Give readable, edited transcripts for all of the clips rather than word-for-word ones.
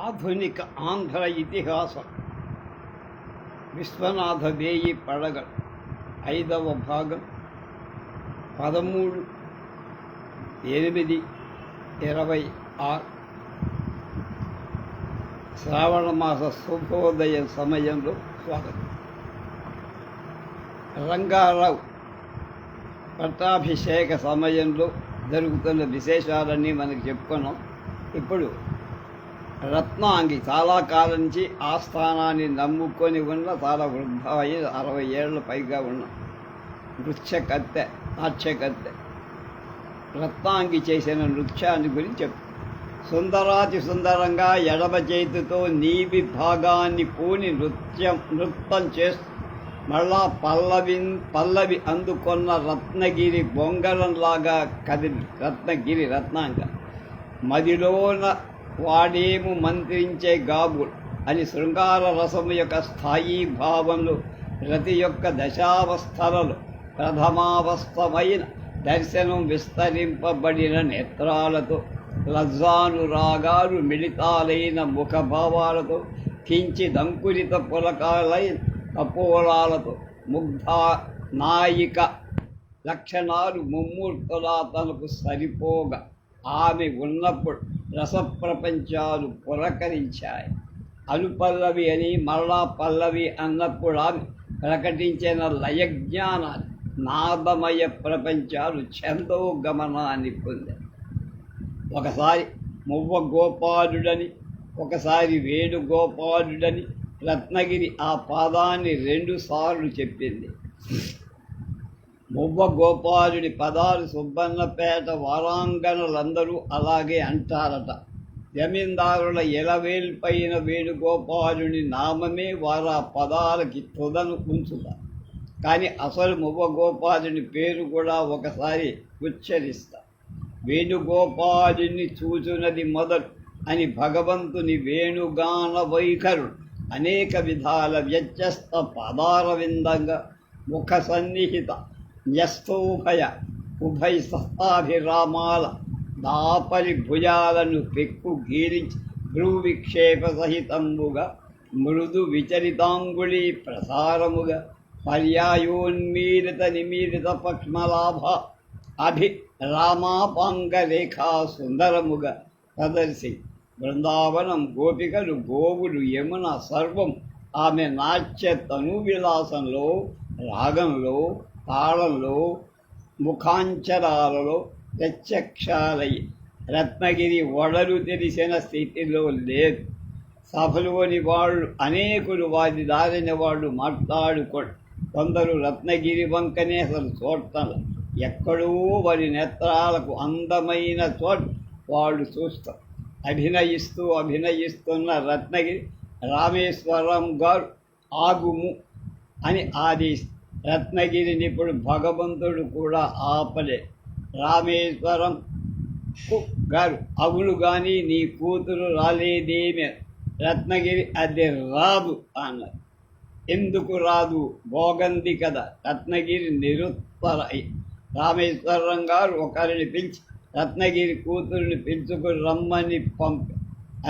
ఆధునిక ఆంధ్ర ఇతిహాసం విశ్వనాథ వేయి పడగలు 5వ భాగం 13/8/26 శ్రావణమాస శుభోదయ సమయంలో స్వాగతం. రంగారావు పట్టాభిషేక సమయంలో జరుగుతున్న విశేషాలన్నీ మనకు చెప్పుకున్నాం. ఇప్పుడు రత్నాంగి చాలా కాలం నుంచి ఆస్థానాన్ని నమ్ముకొని ఉన్న చాలా వృద్ధాయి 60 ఏళ్ళ పైగా ఉన్న నృత్యకత్తె నాట్యకత్తె రత్నాంగి చేసిన నృత్యాన్ని గురించి చెప్పు. సుందరాతి సుందరంగా ఎడమ చేతితో నీవి భాగాన్ని పూని నృత్యం చేస్తూ మళ్ళా పల్లవి అందుకున్న రత్నగిరి బొంగరంలాగా కదిలి రత్నాంగ మదిలోన వాడేము మంత్రించే గాబుల్ అని శృంగార రసము యొక్క స్థాయి భావంలో రతి యొక్క దశావస్థలలో ప్రథమావస్థమైన దర్శనం విస్తరింపబడిన నేత్రాలతో లజ్జానురాగాలు మిళితాలైన ముఖభావాలతో కించిదంకురిత పులకాలైన కపోలాలతో ముగ్ధా నాయిక లక్షణాలు ముమ్మూర్తులా తనకు సరిపోగా ఆమె ఉన్నప్పుడు రసప్రపంచాలు పులకరించాయి. అనుపల్లవి అని మళ్ళా పల్లవి అన్నప్పుడు ఆమె ప్రకటించిన లయజ్ఞానాన్ని నాదమయ ప్రపంచాలు ఛందోగమనాన్ని పొందాయి. ఒకసారి మువ్వ గోపాలుడని ఒకసారి వేణుగోపాలుడని రత్నగిరి ఆ పాదాన్ని 2 సార్లు చెప్పింది. మువ్వ గోపాలుడి పదాలు సుబ్బన్నపేట వారాంగణలందరూ అలాగే అంటారట. జమీందారుల ఎలవేల్పైన వేణుగోపాలుని నామమే వారా పదాలకి తుదను ఉంచుతారు. కానీ అసలు మువ్వ గోపాలుని పేరు కూడా ఒకసారి ఉచ్చరిస్తారు. వేణుగోపాలుని చూచున్నది మొదలు అని భగవంతుని వేణుగాన వైఖరుడు అనేక విధాల వ్యత్యస్త పదాల విందంగా ముఖ సన్నిహిత న్యస్తోభయ ఉభయ సస్తాభిరామాల దాపరి భుజాలను పెక్కు గీరించి భ్రూవిక్షేప సహితంబుగా మృదు విచరితాంగుళీ ప్రసారముగా పర్యాయోన్మీలిత నిమీలిత పక్ష్మలాభ అభి రామాపాంగ రేఖా సుందరముగా ప్రదర్శి బృందావనం గోపికలు గోవులు యమున సర్వం ఆమె నాట్య తనువిలాసంలో రాగంలో తాళంలో ముఖాంచరాలలో ప్రత్యక్షాలై రత్నగిరి వడలు తెలిసిన స్థితిలో లేదు. సభలోని వాళ్ళు అనేకులు వారి దారిన వాళ్ళు మాట్లాడుకోడు. కొందరు రత్నగిరి వంకనే అసలు చూడటం ఎక్కడో వారి నేత్రాలకు అందమైన చోట వాళ్ళు చూస్తారు. అభినయిస్తున్న రత్నగిరి రామేశ్వరం గారు ఆగుము అని ఆదేశం. రత్నగిరిని ఇప్పుడు భగవంతుడు కూడా ఆపలే. రామేశ్వరం గారు అవును కానీ నీ కూతురు రాలేదేమే. రత్నగిరి అది రాదు అన్నారు. ఎందుకు రాదు? భోగంది కదా. రత్నగిరి నిరుత్తర. రామేశ్వరం గారు ఒకరిని పిలిచి రత్నగిరి కూతురుని పిలుచుకుని రమ్మని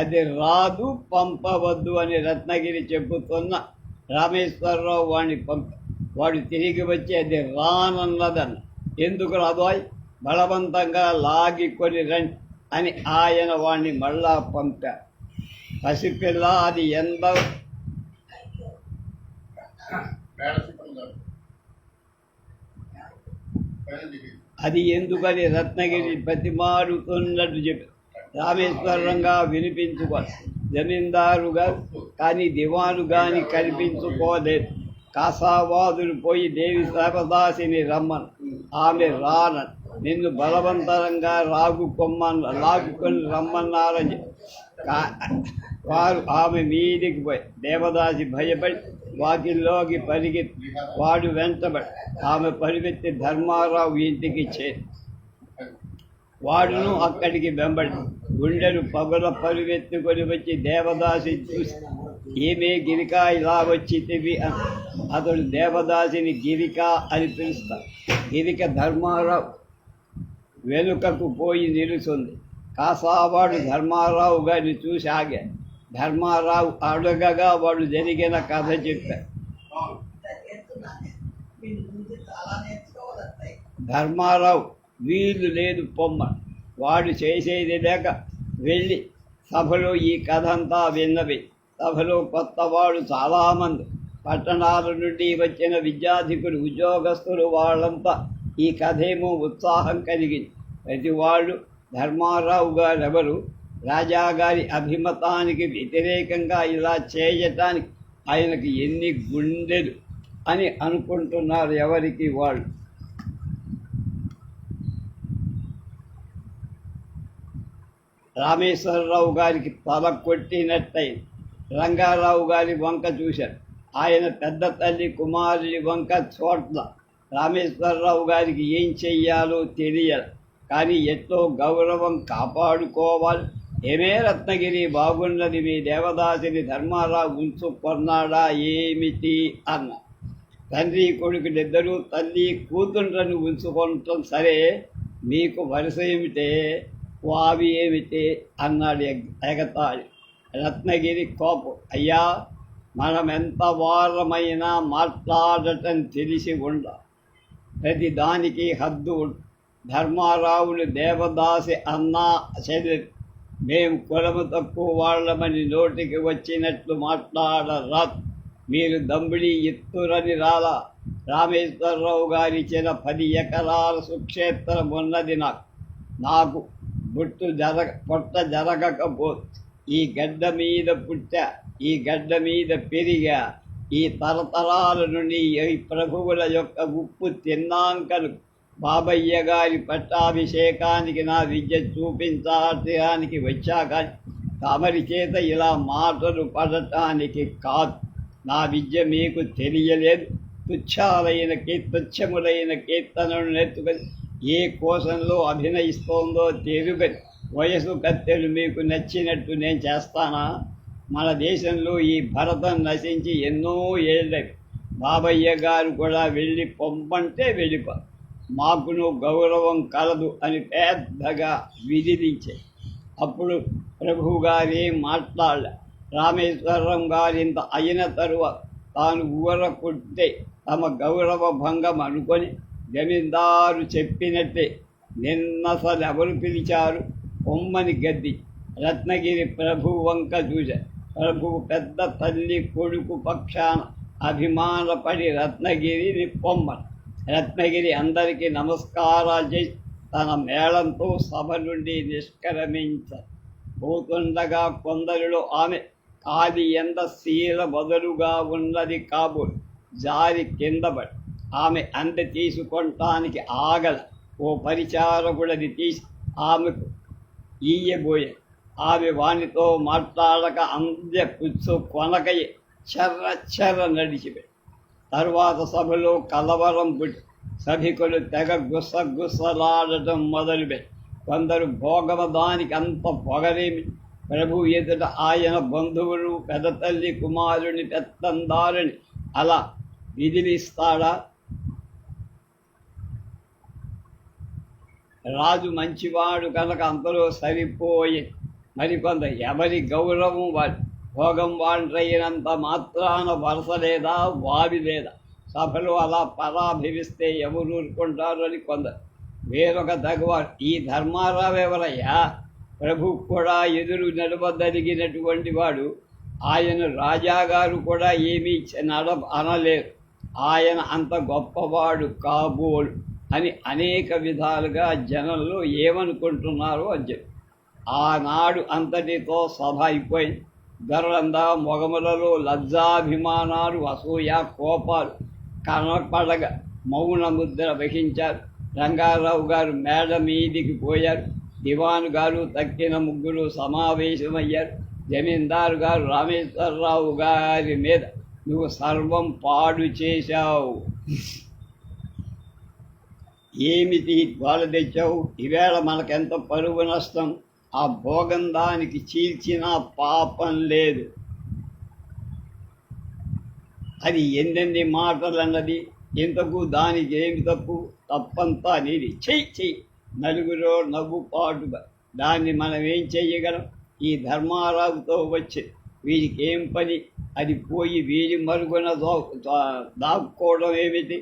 అది రాదు, పంపవద్దు అని రత్నగిరి చెబుతున్న రామేశ్వరరావు వాడిని వాడు తిరిగి వచ్చి అది రానన్నదన్న. ఎందుకు రాదు? బలవంతంగా లాగికొని రండి అని ఆయన వాడిని మళ్ళా పంపారు. పసిపిల్ల అది అది ఎందుకని రత్నగిరి బతిమారుతున్నట్టు చెప్పి రామేశ్వరంగా వినిపించుకోవాలి. జమీందారు గారు కానీ దివాను కానీ కనిపించుకోలేదు. కాసావాదులు పోయి దేవి సర్వదాసిని రమ్మను. ఆమె రానని నిన్ను బలవంతరంగా లాగుకొని రమ్మన్నారని వారు ఆమె మీదికి పోయి దేవదాసి భయపడి వాకిల్లోకి పరిగెత్తి వాడు వెంటబడి ఆమె పరిగెత్తి ధర్మారావు ఇంటికి చేరి వాడును అక్కడికి వెంబడి గుండెలు పగుల పరిగెత్తుకొని వచ్చి దేవదాసి చూసి ఏమే గిరిక ఇలా వచ్చితివి అని. అతడు దేవదాసిని గిరిక అని పిలుస్తాడు. గిరిక ధర్మారావు వెనుకకు పోయి నిలుచుంది. కాసావాడు ధర్మారావు గారిని చూసి ఆగాడు. ధర్మారావు అడగగా వాడు జరిగిన కథ చెప్పారు. ధర్మారావు వీలు లేదు పొమ్మ, వాడు చేసేది లేక వెళ్ళి సభలో ఈ కథ అంతా విన్నవి. సభలో కొత్తవాడు చాలామంది, పట్టణాల నుండి వచ్చిన విద్యార్థికులు, ఉద్యోగస్తులు, వాళ్ళంతా ఈ కథేమో ఉత్సాహం కలిగింది. ప్రతి వాళ్ళు ధర్మారావు గారెవరు, రాజాగారి అభిమతానికి వ్యతిరేకంగా ఇలా చేయటానికి ఆయనకు ఎన్ని గుండెలు అని అనుకుంటున్నారు ఎవరికి వాళ్ళు. రామేశ్వరరావు గారికి తల కొట్టినట్టయింది. రంగారావు గారి వంక చూశారు. ఆయన పెద్ద తల్లి కుమారుడి వంక చోట్ల. రామేశ్వరరావు గారికి ఏం చెయ్యాలో తెలియదు, కానీ ఎట్లో గౌరవం కాపాడుకోవాలి. ఏమే రత్నగిరి, బాగున్నది, మీ దేవదాసిని ధర్మారావు ఉంచుకున్నాడా ఏమిటి అన్న. తండ్రి కొడుకులిద్దరూ తల్లి కూతుండ్రను ఉంచుకోవటం సరే, మీకు వరుస ఏమిటే, వావి ఏమిటి అన్నాడు ఎగతాళి. రత్నగిరి కోపం, అయ్యా మనం ఎంత వారమైనా మాట్లాడటం తెలిసి ఉండాలి, ప్రతి దానికి హద్దు. ధర్మారావులు దేవదాసి అన్నా చెల్లి, మేము కులము తక్కువ వాళ్ళమని నోటికి వచ్చినట్లు మాట్లాడరాదు. మీరు దమ్మిడి ఎత్తురని రాలా. రామేశ్వరరావు గారిచ్చిన 10 ఎకరాల సుక్షేత్రం ఉన్నది నాకు పొట్ట జరగకపోతే ఈ గడ్డ మీద పుట్టా, ఈ గడ్డ మీద పెరిగా, ఈ తరతరాల నుండి ఈ ప్రభువుల యొక్క ఉప్పు తిన్నాంకను బాబయ్య గారి పట్టాభిషేకానికి నా విద్య చూపించడానికి వచ్చాక తమరి చేత ఇలా మాటలు పడటానికి కాదు. నా విద్య మీకు తెలియలేదు. తుచ్చములైన కీర్తనలు నేర్చుకొని ఏ కోశంలో అభినయిస్తోందో తెలుగని వయసు కత్తెలు మీకు నచ్చినట్టు నేను చేస్తానా? మన దేశంలో ఈ భరతం నశించి ఎన్నో ఏళ్ళవి. బాబయ్య గారు కూడా వెళ్ళి పొమ్మంటే వెళ్ళిపో, మాకును గౌరవం కలదు అని పెద్దగా విధించే. అప్పుడు ప్రభువు గారేం మాట్లాడలే. రామేశ్వరం గారింత అయిన తరువాత తాను ఊర కొట్టే తమ గౌరవ భంగం అనుకొని జమీందారు చెప్పినట్టే నిన్నసలు ఎవరు పిలిచారు పొమ్మని గద్ది. రత్నగిరి ప్రభువు వంక చూశారు. ప్రభువు పెద్ద తల్లి కొడుకు పక్షాన అభిమానపడి రత్నగిరిని పొమ్మని. రత్నగిరి అందరికీ నమస్కారాలు చేసి తన మేళంతో సభ నుండి నిష్క్రమించారు. పోతుండగా కొందరిలో ఆమె కాలి ఎంద శీల బదులుగా ఉన్నది కాబోలు జారి కిందపడి ఆమె అంద తీసుకొనటానికి ఆగల. ఓ పరిచారకుడిని తీసి ఆమెకు ఈయబోయే. ఆమె వానితో మాట్లాడక అందె పుచ్చు కొనకయ్యి చెర్ర నడిచిపోయి. తరువాత సభలో కలవరం పుట్టి సభికులు తెగ గుసగుసలాడటం మొదలుపెట్టి కొందరు భోగమ దానికి అంత పొగరేమి. ప్రభు ఎదుట ఆయన బంధువులు పెదతల్లి కుమారుని పెత్తందారుని అలా విధిలిస్తాడా? రాజు మంచివాడు కనుక అంతలో సరిపోయి. మరికొంత ఎవరి గౌరవం వాడి భోగం వాంట్రైనంత మాత్రాన వరస లేదా, వావి లేదా. సభలో అలా పరాభివిస్తే ఎవరు ఊరుకుంటారు అని కొందరు. వేరొక తగవాడు, ఈ ధర్మారావు ఎవరయ్యా? ప్రభు కూడా ఎదురు నడవదలిగినటువంటి వాడు. ఆయన రాజాగారు కూడా ఏమీ అనలేరు. ఆయన అంత గొప్పవాడు కాబోలు అని అనేక విధాలుగా జనంలో ఏమనుకుంటున్నారో అని చెప్పి. ఆనాడు అంతటితో సభ అయిపోయింది. ధరలందా మొగములలో లజ్జాభిమానాలు, అసూయ, కోపాలు కనపడగా మౌన ముద్ర వహించారు. రంగారావు గారు మేడ మీదికి పోయారు. దివాను గారు తక్కిన ముగ్గురు సమావేశమయ్యారు. జమీందారు గారు రామేశ్వరరావు గారి మీద నువ్వు సర్వం పాడు చేశావు, ఏమిటి వాళ్ళ తెచ్చావు, ఈవేళ మనకెంత పరువు నష్టం, ఆ భోగం దానికి చీల్చినా పాపం లేదు. అది ఎన్నెన్ని మాటలు అన్నది, ఇంతకు దానికి ఏమి తప్పు? తప్పంతా నీది, చెయ్యి. నలుగురో నవ్వు పాటుగా దాన్ని మనం ఏం చెయ్యగలం? ఈ ధర్మారావుతో వచ్చి వీరికి ఏం పని, అది పోయి వీరి మరుగున దాక్కోవడం ఏమిటి,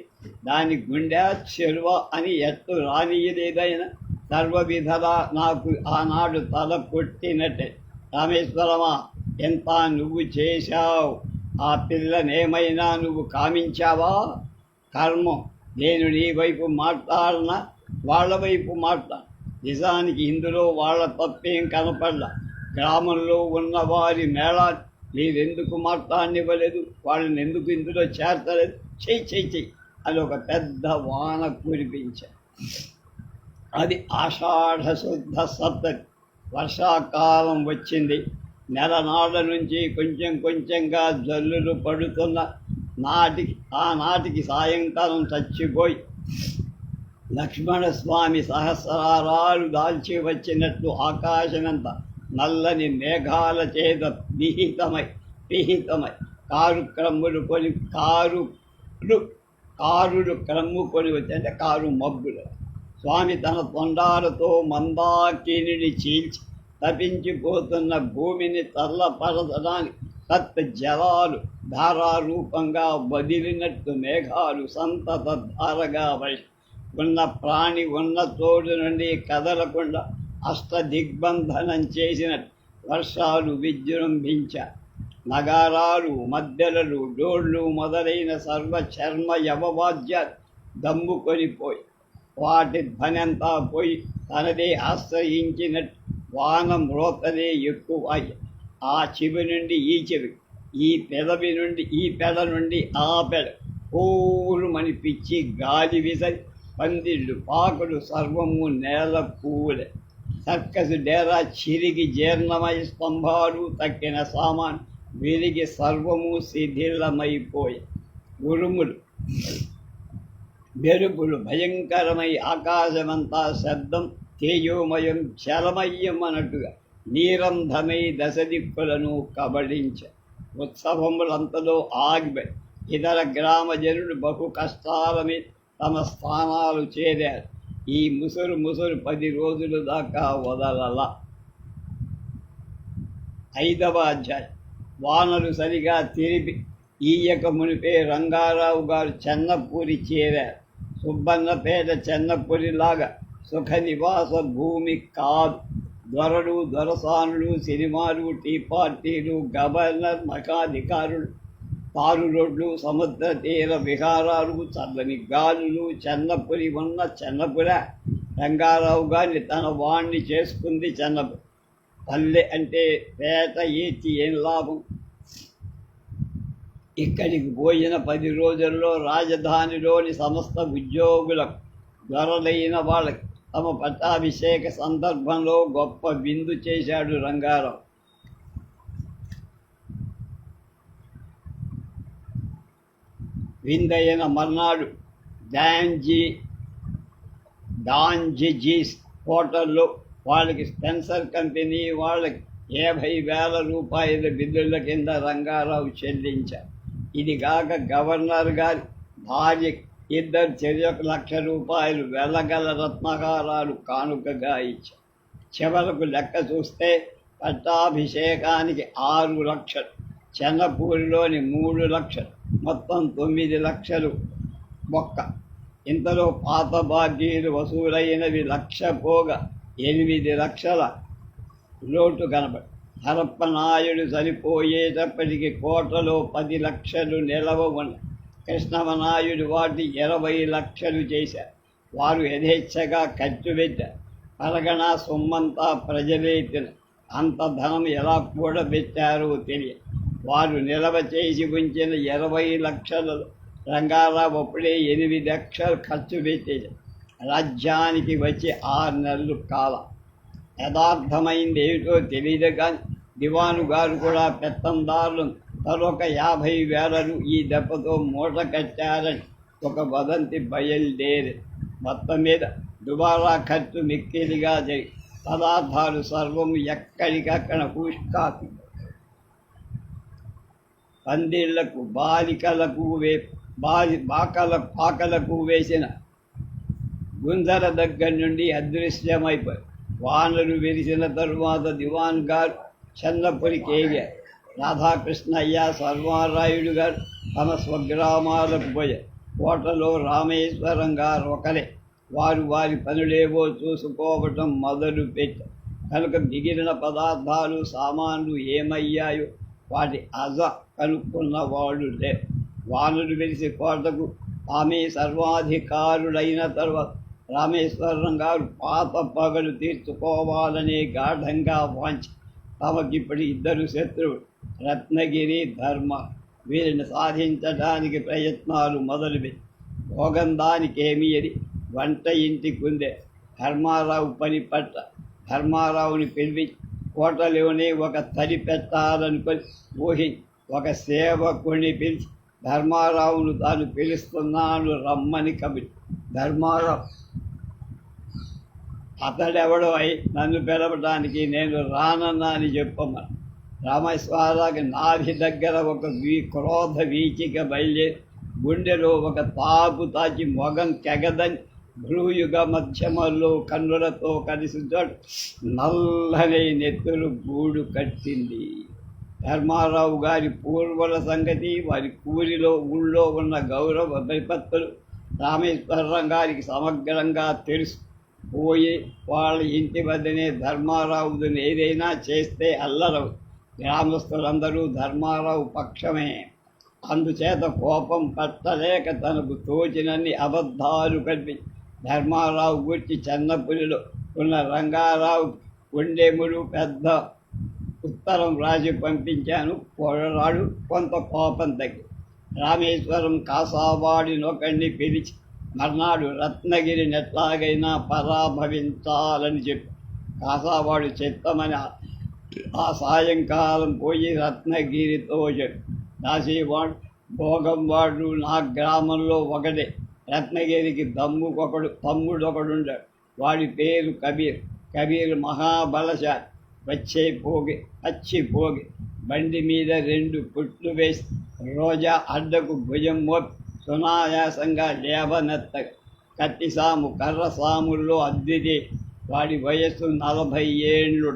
దాని గుండె చెరువ అని ఎత్తు రానియలేదైనా సర్వవిధలా నాకు ఆనాడు తల కొట్టినట్టే. రామేశ్వరమా, ఎంత నువ్వు చేశావు, ఆ పిల్లనేమైనా నువ్వు కామించావా? కర్మం, నేను నీ వైపు మాట్లాడనా వాళ్ళ వైపు మాట్లాడ. నిజానికి ఇందులో వాళ్ళ తప్పేం కనపడ్డా. గ్రామంలో ఉన్న వారి మేళా మీరెందుకు మాట్లాడనివ్వలేదు, వాళ్ళని ఎందుకు ఇందులో చేర్చలేదు, చెయ్యి అని ఒక పెద్ద వాన కురిపించారు. అది ఆషాఢ శుద్ధ సప్తమి, వర్షాకాలం వచ్చింది. నెలనాళ్ళ నుంచి కొంచెం కొంచెంగా జల్లులు పడుతున్న ఆనాటికి సాయంకాలం చచ్చిపోయి లక్ష్మణస్వామి సహస్రారాలు దాల్చి వచ్చినట్లు ఆకాశమంతా నల్లని మేఘాల చేత పిహితమై కారులు క్రమ్ముకొని వచ్చి, అంటే కారు మబ్బులు. స్వామి తన తొండాలతో మందాకిని చీల్చి తపించిపోతున్న భూమిని తల్లపరచడానికి తత్ జలాలు ధారారూపంగా వదిలినట్టు మేఘాలు సంతత ధారగా వర్షి ఉన్న ప్రాణి ఉన్న చోటు నుండి కదలకుండా అష్టదిగ్బంధనం చేసినట్టు వర్షాలు విజృంభించారు. నగారాలు, మద్దెలలు, డోళ్ళు మొదలైన సర్వచర్మ యవవాద్యాలు దమ్ముకొనిపోయి వాటి ధ్వనంతా పోయి తనదే ఆశ్రయించినట్టు వాన మ్రోతనే ఎక్కువ. ఆ చెవి నుండి ఈ చెవి, ఈ పెదవి నుండి ఈ పెద నుండి ఆ పెద పూలు మనిపించి గాలి విసరి పందిళ్ళు పాకులు సర్వము నేల పూలే. సర్కసు డేరా చిరిగి జీర్ణమై స్తంభాలు తక్కిన సామాను విరిగి సర్వము శిథిలమైపోయి. ఉరుములు మెరుపులు భయంకరమై ఆకాశమంతా శబ్దం తేజోమయం చలమయ్యం అన్నట్టుగా నీరంధమై దశ దిక్కులను కబళించ. ఉత్సవములంతలో ఆగిపోయి ఇతర గ్రామ జనులు బహు కష్టాల మీద తమ స్థానాలు చేరారు. ఈ ముసురు 10 రోజుల దాకా వదలల. 5వ అధ్యాయం. వానలు సరిగా తిరిపి ఈయక మునిపే రంగారావు గారు చెన్నపూరి చేరారు. సుబ్బన్నపేట చెన్నపూరిలాగా సుఖ నివాస భూమి కాదు. దొరలు, దొరసానులు, సినిమాలు, టీ పార్టీలు, గవర్నర్, మఠాధికారులు, తారు రోడ్లు, సముద్ర తీర విహారాలు, చల్లని గాలులు. చెన్నపురి ఉన్న చెన్నపుర. రంగారావు గారిని తన వాణ్ణి చేసుకుంది చెన్నపురి. పల్లె అంటే పేట ఏచి ఏం లాభం. ఇక్కడికి పోయిన 10 రోజుల్లో రాజధానిలోని సమస్త ఉద్యోగులకు, దొరలైన వాళ్ళకి తమ పట్టాభిషేక సందర్భంలో గొప్ప విందు చేశాడు రంగారావు. విందైన మర్నాడు డాంజిజీస్ హోటల్లో వాళ్ళకి స్పెన్సర్ కంపెనీ వాళ్ళకి 50,000 రూపాయల బిల్లుల కింద రంగారావు చెల్లించారు. ఇది కాక గవర్నర్ గారి భార్య ఇద్దరు 1 లక్ష రూపాయలు వెలగల రత్నహారాలు కానుకగా ఇచ్చారు. చివరకు లెక్క చూస్తే పట్టాభిషేకానికి 6 లక్షలు, చెన్నపూరిలోని 3 లక్షలు, మొత్తం 9 లక్షలు మొక్క. ఇంతలో పాత బాకీలు వసూలైనవి 1,00,000 పోగా 8 లక్షల లోటు కనబడి హరప్పనాయుడు సరిపోయేటప్పటికి కోటలో 10 లక్షలు నిలవ ఉన్న కృష్ణమనాయుడు వాటి 20 లక్షలు చేశారు. వారు యథేచ్ఛగా ఖర్చు పెట్టారు. పరగణ సొమ్మంతా ప్రజలే తిన. అంత ధనం ఎలా కూడబెట్టారో తెలియదు. వారు నిలవ చేసి ఉంచిన 20 లక్షలలో రంగారావు అప్పుడే 8 లక్షలు ఖర్చు పెట్టేశారు. రాజ్యానికి వచ్చి 6 నెలలు కాలం. యథార్థమైంది ఏమిటో తెలియదు కానీ దివాను గారు కూడా పెత్తందారులను మరొక 50,000 ఈ దెబ్బతో మూట కట్టారని ఒక వదంతి బయలుదేరి. మొత్తం మీద దుబారా ఖర్చు మిక్కిలిగా జరిగి పదార్థాలు సర్వం ఎక్కడికక్కడ పూష్కాకు. పందిళ్లకు, బాలికలకు పాకలకు వేసిన గుంజర దగ్గర నుండి అదృశ్యమైపోయి వానలు విరిసిన తరువాత దివాన్ గారు చెన్నపురికి ఎగారు. రాధాకృష్ణయ్య సర్వారాయుడు గారు తమ స్వగ్రామాలకు పోయారు. కోటలో రామేశ్వరం గారు ఒకరే. వారు వారి పనులేవో చూసుకోవటం మొదలు పెట్టారు. కనుక మిగిలిన పదార్థాలు సామాన్లు ఏమయ్యాయో వాటి అజ కనుక్కున్నవాడు లేరు. వానరు వెలిసి కోటకు ఆమె సర్వాధికారుడైన తర్వాత రామేశ్వరం గారు పాత పగలు తీర్చుకోవాలనే గాఢంగా వాంచి తమకిప్పుడు ఇద్దరు శత్రువులు రత్నగిరి ధర్మ. వీరిని సాధించడానికి ప్రయత్నాలు మొదలుపెట్టి భోగందానికేమీ అని వంట ఇంటి కుందే ధర్మారావు పని పట్ల ధర్మారావుని పిలిపించి కోటలోనే ఒక తడి పెట్టాలనుకొని ఊహించి ఒక సేవకుని పిలిచి ధర్మారావును తాను పిలుస్తున్నాను రమ్మని కబురి. ధర్మారావు అతడెవడో అయి నన్ను పిలవడానికి నేను రానన్నా అని చెప్పమని రామేశ్వరాకి నాభి దగ్గర ఒక క్రోధ వీచిక బయలుదేరి గుండెలో ఒక తాపు తాచి మొగం కెగదని భ్రూయుగ మధ్యమల్లో కన్నులతో కలిసి నల్లని నెత్తులు గూడు కట్టింది. ధర్మారావు గారి పూర్వుల సంగతి, వారి ఊళ్ళో ఉన్న గౌరవ విపత్తులు రామేశ్వరం గారికి సమగ్రంగా తెలుసు. పోయి వాళ్ళ ఇంటి వద్దనే ధర్మారావుని ఏదైనా చేస్తే అల్లరవు. గ్రామస్తులందరూ ధర్మారావు పక్షమే. అందుచేత కోపం పట్టలేక తనకు తోచినన్ని అబద్ధాలు కల్పి ధర్మారావు గురించి చెన్నపులిలో ఉన్న రంగారావు కొండెముడు పెద్ద ఉత్తరం రాసి పంపించాను. పొరనాడు కొంత కోపం తగ్గి రామేశ్వరం కాసావాడినొకడిని పిలిచి మర్నాడు రత్నగిరిని ఎట్లాగైనా పరాభవించాలని చెప్పి కాసావాడు చెప్తామని ఆ సాయంకాలం పోయి రత్నగిరితో చెప్పి దాసేవాడు భోగంవాడు నా గ్రామంలో ఒకటే. రత్నగిరికి తమ్ముడొకడుండాడు. వాడి పేరు కబీర్. కబీర్ మహాబలశాలి. పచ్చి పోగి బండి మీద 2 పుట్లు వేసి రోజా అడ్డకు భుజం మోపి సునాయాసంగా లేవనెత్తగా కత్తిసాము కర్రసాముల్లో అద్దితే వాడి వయస్సు 40 ఏళ్ళు.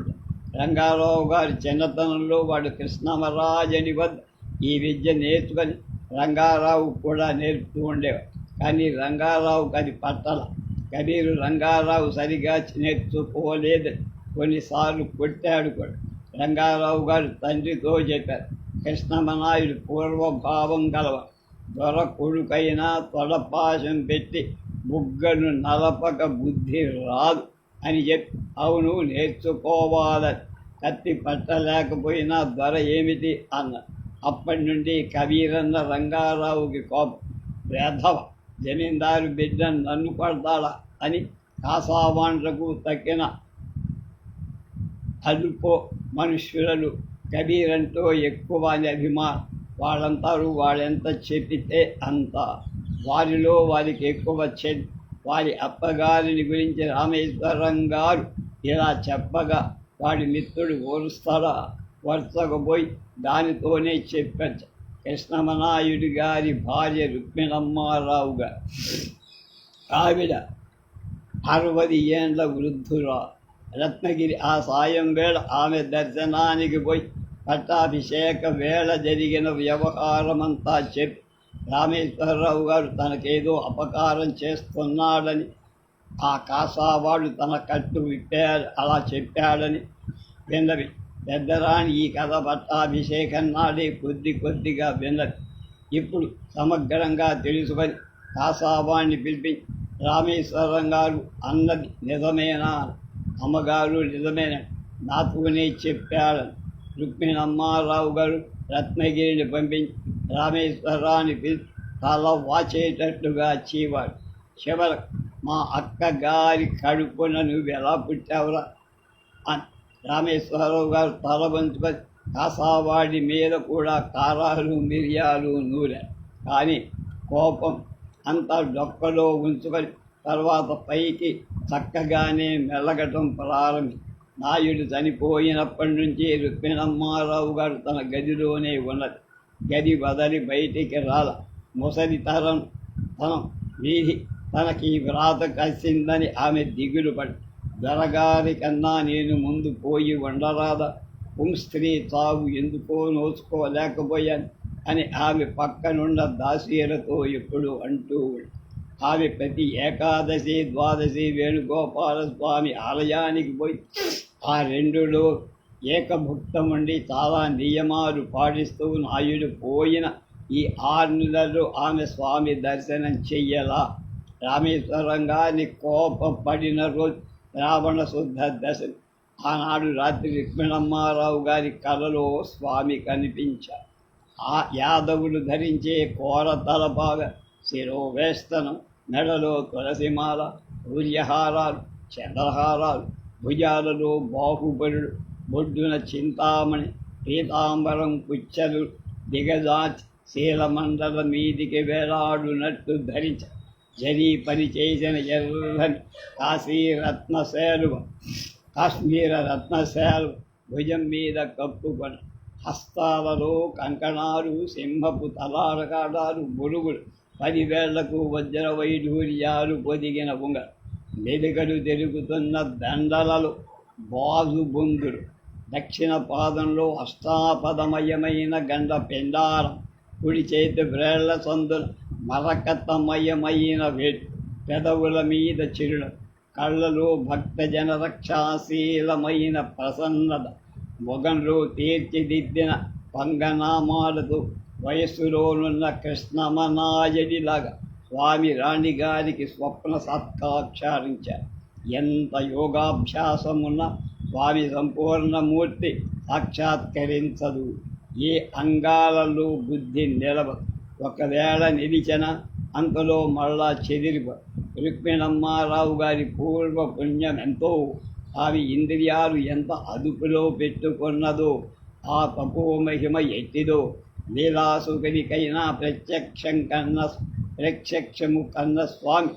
రంగారావు గారి చిన్నతనంలో వాడు కృష్ణమరాజని వద్ద ఈ విద్య నేర్చుకొని రంగారావు కూడా నేర్పుతూ ఉండేవాడు. కానీ రంగారావుకి అది పట్టల. కబీరు రంగారావు సరిగా నేర్చుకోలేదని కొన్నిసార్లు కొట్టాడు కూడా. రంగారావు గారు తండ్రితో చెప్పారు, కృష్ణమనాయుడు పూర్వభావం గలవాడు. దొర కొడుకైనా తొడపాశం పెట్టి బుగ్గను నలపక బుద్ధి రాదు అని చెప్పి అవును నేర్చుకోవాలని. కత్తి పట్టలేకపోయినా దొర ఏమిటి అన్న. అప్పటి నుండి కబీరన్న రంగారావుకి కోపం. వేధవ జమీందారు బిడ్డను నన్ను కొడతాడా అని కాసావాండ్రకు తక్కిన అదుపో మనుష్యులను కబీరంతో ఎక్కువ అని అభిమానం. వాళ్ళంతారు వాడెంత చెప్పితే అంత. వారిలో వారికి ఎక్కువ చెడు. వారి అప్పగారిని గురించి రామేశ్వరం గారు ఇలా చెప్పగా వాడి మిత్రుడు ఓరుస్తాడా? వరుసకపోయి దానితోనే చెప్పచ్చు. కృష్ణమనాయుడు గారి భార్య రుక్మిణమ్మారావు గారు. ఆవిడ 60 ఏండ్ల వృద్ధురా. రత్నగిరి ఆ సాయం వేళ ఆమె దర్శనానికి పోయి పట్టాభిషేక వేళ జరిగిన వ్యవహారమంతా చెప్పి రామేశ్వరరావు గారు తనకేదో అపకారం చేస్తున్నాడని, ఆ కాసావాడు తన కట్టు విప్పాడు అలా చెప్పాడని విన్నవి. పెద్దరాణి ఈ కథ పట్టాభిషేకం నాడే కొద్దిగా విన్నది. ఇప్పుడు సమగ్రంగా తెలుసుకొని కాసావాణ్ణి పిలిపించి రామేశ్వరం గారు అన్నది నిజమేనా? అమ్మగారు నిజమేనా? నాతోనే చెప్పాడని రుక్మిణమ్మారావు గారు రత్నగిరిని పంపించి రామేశ్వరాన్ని పిలిచి తల వాచేటట్లుగా చీవాడు. చివరకు మా అక్కగారి కడుపున నువ్వు ఎలా పుట్టావురా అని రామేశ్వరరావు గారు తల వంచుకొని కాసావాడి మీద కూడా కారాలు మిరియాలు నూరారు. కానీ కోపం అంతా డొక్కలో ఉంచుకొని తర్వాత పైకి చక్కగానే మెల్లగటం ప్రారంభి. నాయుడు చనిపోయినప్పటి నుంచి రుక్మిణమ్మారావు గారు తన గదిలోనే ఉన్నది. గది వదలి బయటికి రాల. ముసలితనం వీధి తనకి వ్రాత కలిసిందని ఆమె దిగులు పడి దొరగారి కన్నా నేను ముందు పోయి ఉండరాదా? పుంస్త్రీ తావు ఎందుకో నోచుకోలేకపోయాను అని ఆమె పక్కనున్న దాసీలతో ఎప్పుడు అంటూ ఆమె ప్రతి ఏకాదశి ద్వాదశి వేణుగోపాల స్వామి ఆలయానికి పోయి ఆ రెండులో ఏకభుక్తం ఉండి చాలా నియమాలు పాటిస్తూ నాయుడు పోయిన ఈ 6 నెలలు ఆమె స్వామి దర్శనం చెయ్యలా. రామేశ్వరం గారిని కోపపడిన రోజు రావణ శుద్ధ దశమి. ఆనాడు రాత్రి రుక్మిణమ్మారావు గారి కలలో స్వామి కనిపించారు. ఆ యాదవులు ధరించే కోర తలపాగ, శిరోవేస్తనం, మెడలో తులసిమాల, సూర్యహారాలు, చంద్రహారాలు, భుజాలలో బాహుబలుడు, బొడ్డున చింతామణి, పీతాంబరం కుచ్చలు దిగజాచి శీలమండల మీదికి వేలాడునట్టు ధరించ జరీ పని చేసిన ఎర్రని కాశ్మీర రత్నశాలు భుజం మీద కప్పుకొని హస్తాలలో కంకణాలు, సింహపు తలారకాడాలు, బొరుగులు, 10 వేళ్లకు వజ్ర వైఢూర్యాలు పొదిగిన ఉంగ, మెలికలు తిరుగుతున్న దండలలో బాజు బొందులు, దక్షిణ పాదంలో అష్టాపదమయమైన గండ పెండారం, కుడి చేతి వ్రేళ్ల సందున మరకతమయమైన వేడు, పెదవుల మీద చిరుడు, కళ్ళలో భక్తజన రక్షాశీలమైన ప్రసన్నత, మొగంలో తీర్చిదిద్దిన పంగనామాలతో వయస్సులోనున్న కృష్ణమనాయుడిలాగా స్వామి రాణిగారికి స్వప్న సాక్షాత్కరించారు. ఎంత యోగాభ్యాసమున్న స్వామి సంపూర్ణమూర్తి సాక్షాత్కరించదు. ఏ అంగాలలో బుద్ధి నిలవదు. ఒకవేళ నిలిచిన అంతలో మళ్ళా చెదిరిపో. రుక్మిణమ్మారావు గారి పూర్వ పుణ్యం ఎంతో, ఆమె ఇంద్రియాలు ఎంత అదుపులో పెట్టుకున్నదో, ఆ తపోమహిమ ఎట్టిదో. లీలాసుకునికైనా ప్రత్యక్షము కన్న స్వామి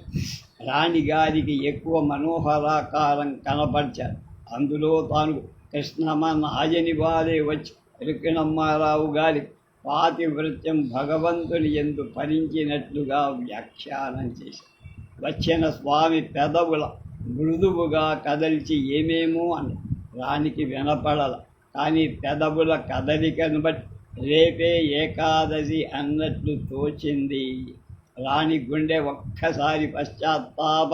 రాణిగారికి ఎక్కువ మనోహరాకారం కనపరిచారు. అందులో తాను కృష్ణమనాయని వారే వచ్చి రుక్మిణమ్మారావు గారి పాతివృత్యం భగవంతుని యందు భరించినట్లుగా వ్యాఖ్యానం చేశారు. వచ్చిన స్వామి పెదవుల మృదువుగా కదల్చి ఏమేమో అని రాణికి వినపడల. కానీ పెదవుల కదలికను బట్టి రేపే ఏకాదశి అన్నట్లు తోచింది. రాణి గుండె ఒక్కసారి పశ్చాత్తాప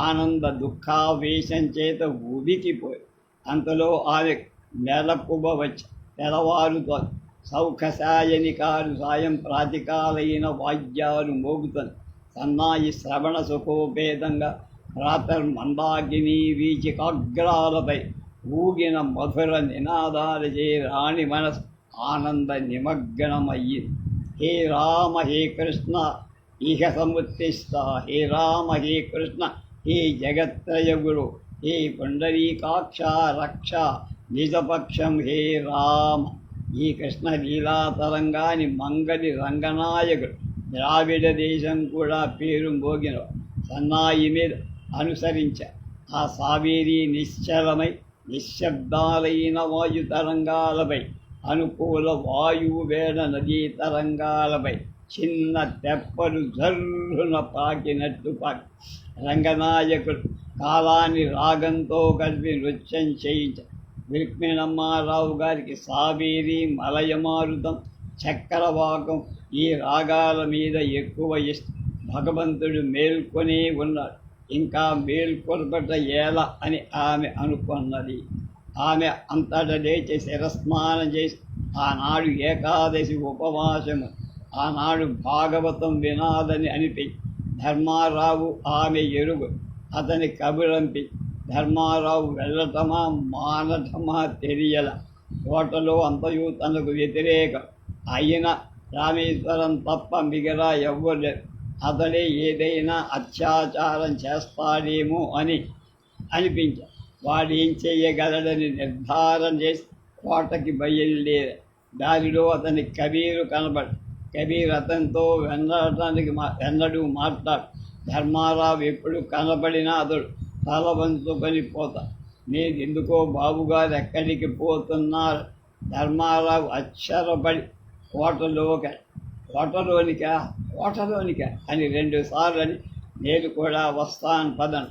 ఆనంద దుఃఖావేశం చేత ఉబికిపోయి. అంతలో ఆమె మెలకువ వచ్చి తెల్లవారుతో సౌఖసాయనికారు సాయం ప్రాతికాలైన వాద్యాలు మోగుతుంది. సన్నాయి శ్రవణ సుఖోపేతంగా ప్రాతర్మందాకిని వీచికాగ్రాలపై ఊగిన మధుర నినాదాలచే రాణి మనసు ఆనంద నిమగ్నమయ్యింది. హే రామ హే కృష్ణ ఇహ సముత్తిష్ట, హే రామ హే కృష్ణ హే జగత్రయ గురు, హే పుండరీకాక్ష రక్ష నిజపక్షం హే రామ. ఈ కృష్ణ లీలా తరంగాని మంగళి రంగనాయకుడు ద్రావిడ దేశం కూడా పేరు మోగిన సన్నాయి మీద అనుసరించారు. ఆ సావేరీ నిశ్చలమై నిశ్శబ్దాలైన వాయు తరంగాలపై, అనుకూల వాయువు వేడ నదీ తరంగాలపై చిన్న తెప్పలు జర్రున పాకినట్టు పాకి రంగనాయకుడు కాలాన్ని రాగంతో కలిపి నృత్యం చేయించారు. రుక్మిణమ్మారావు గారికి సావేరి, మలయమారుతం, చక్రవాకం ఈ రాగాల మీద ఎక్కువ ఇష్టం. భగవంతుడు మేల్కొనే ఉన్నాడు, ఇంకా మేల్కొల్పట ఎలా అని ఆమె అనుకున్నది. ఆమె అంతట లేచి శిరస్నానం చేసి ఆనాడు ఏకాదశి ఉపవాసము, ఆనాడు భాగవతం వినాలని అనిపి ధర్మారావు ఆమె ఎరుగు. అతని కబురంపి ధర్మారావు వెళ్ళటమా మానటమా తెలియల. కోటలో అంతయు తనకు వ్యతిరేకం అయిన రామేశ్వరం తప్ప మిగతా ఎవ్వరు అతడే ఏదైనా అత్యాచారం చేస్తాడేమో అని అనిపించాడు. వాడేం చేయగలడని నిర్ధారణ చేసి కోటకి బయలుదేరాడు. దారిలో అతని కబీరు కనబడి కబీర్ అతనితో వెన్నడూ మాట్లాడు. ధర్మారావు ఎప్పుడు కనబడినా అతడు తల వంచుకొని పోతా. నేను ఎందుకో బాబుగారు ఎక్కడికి పోతున్నారు? ధర్మారావు అక్షరపడి కోటలోనికా అని 2 సార్లు అని నేను కూడా వస్తాను పదను.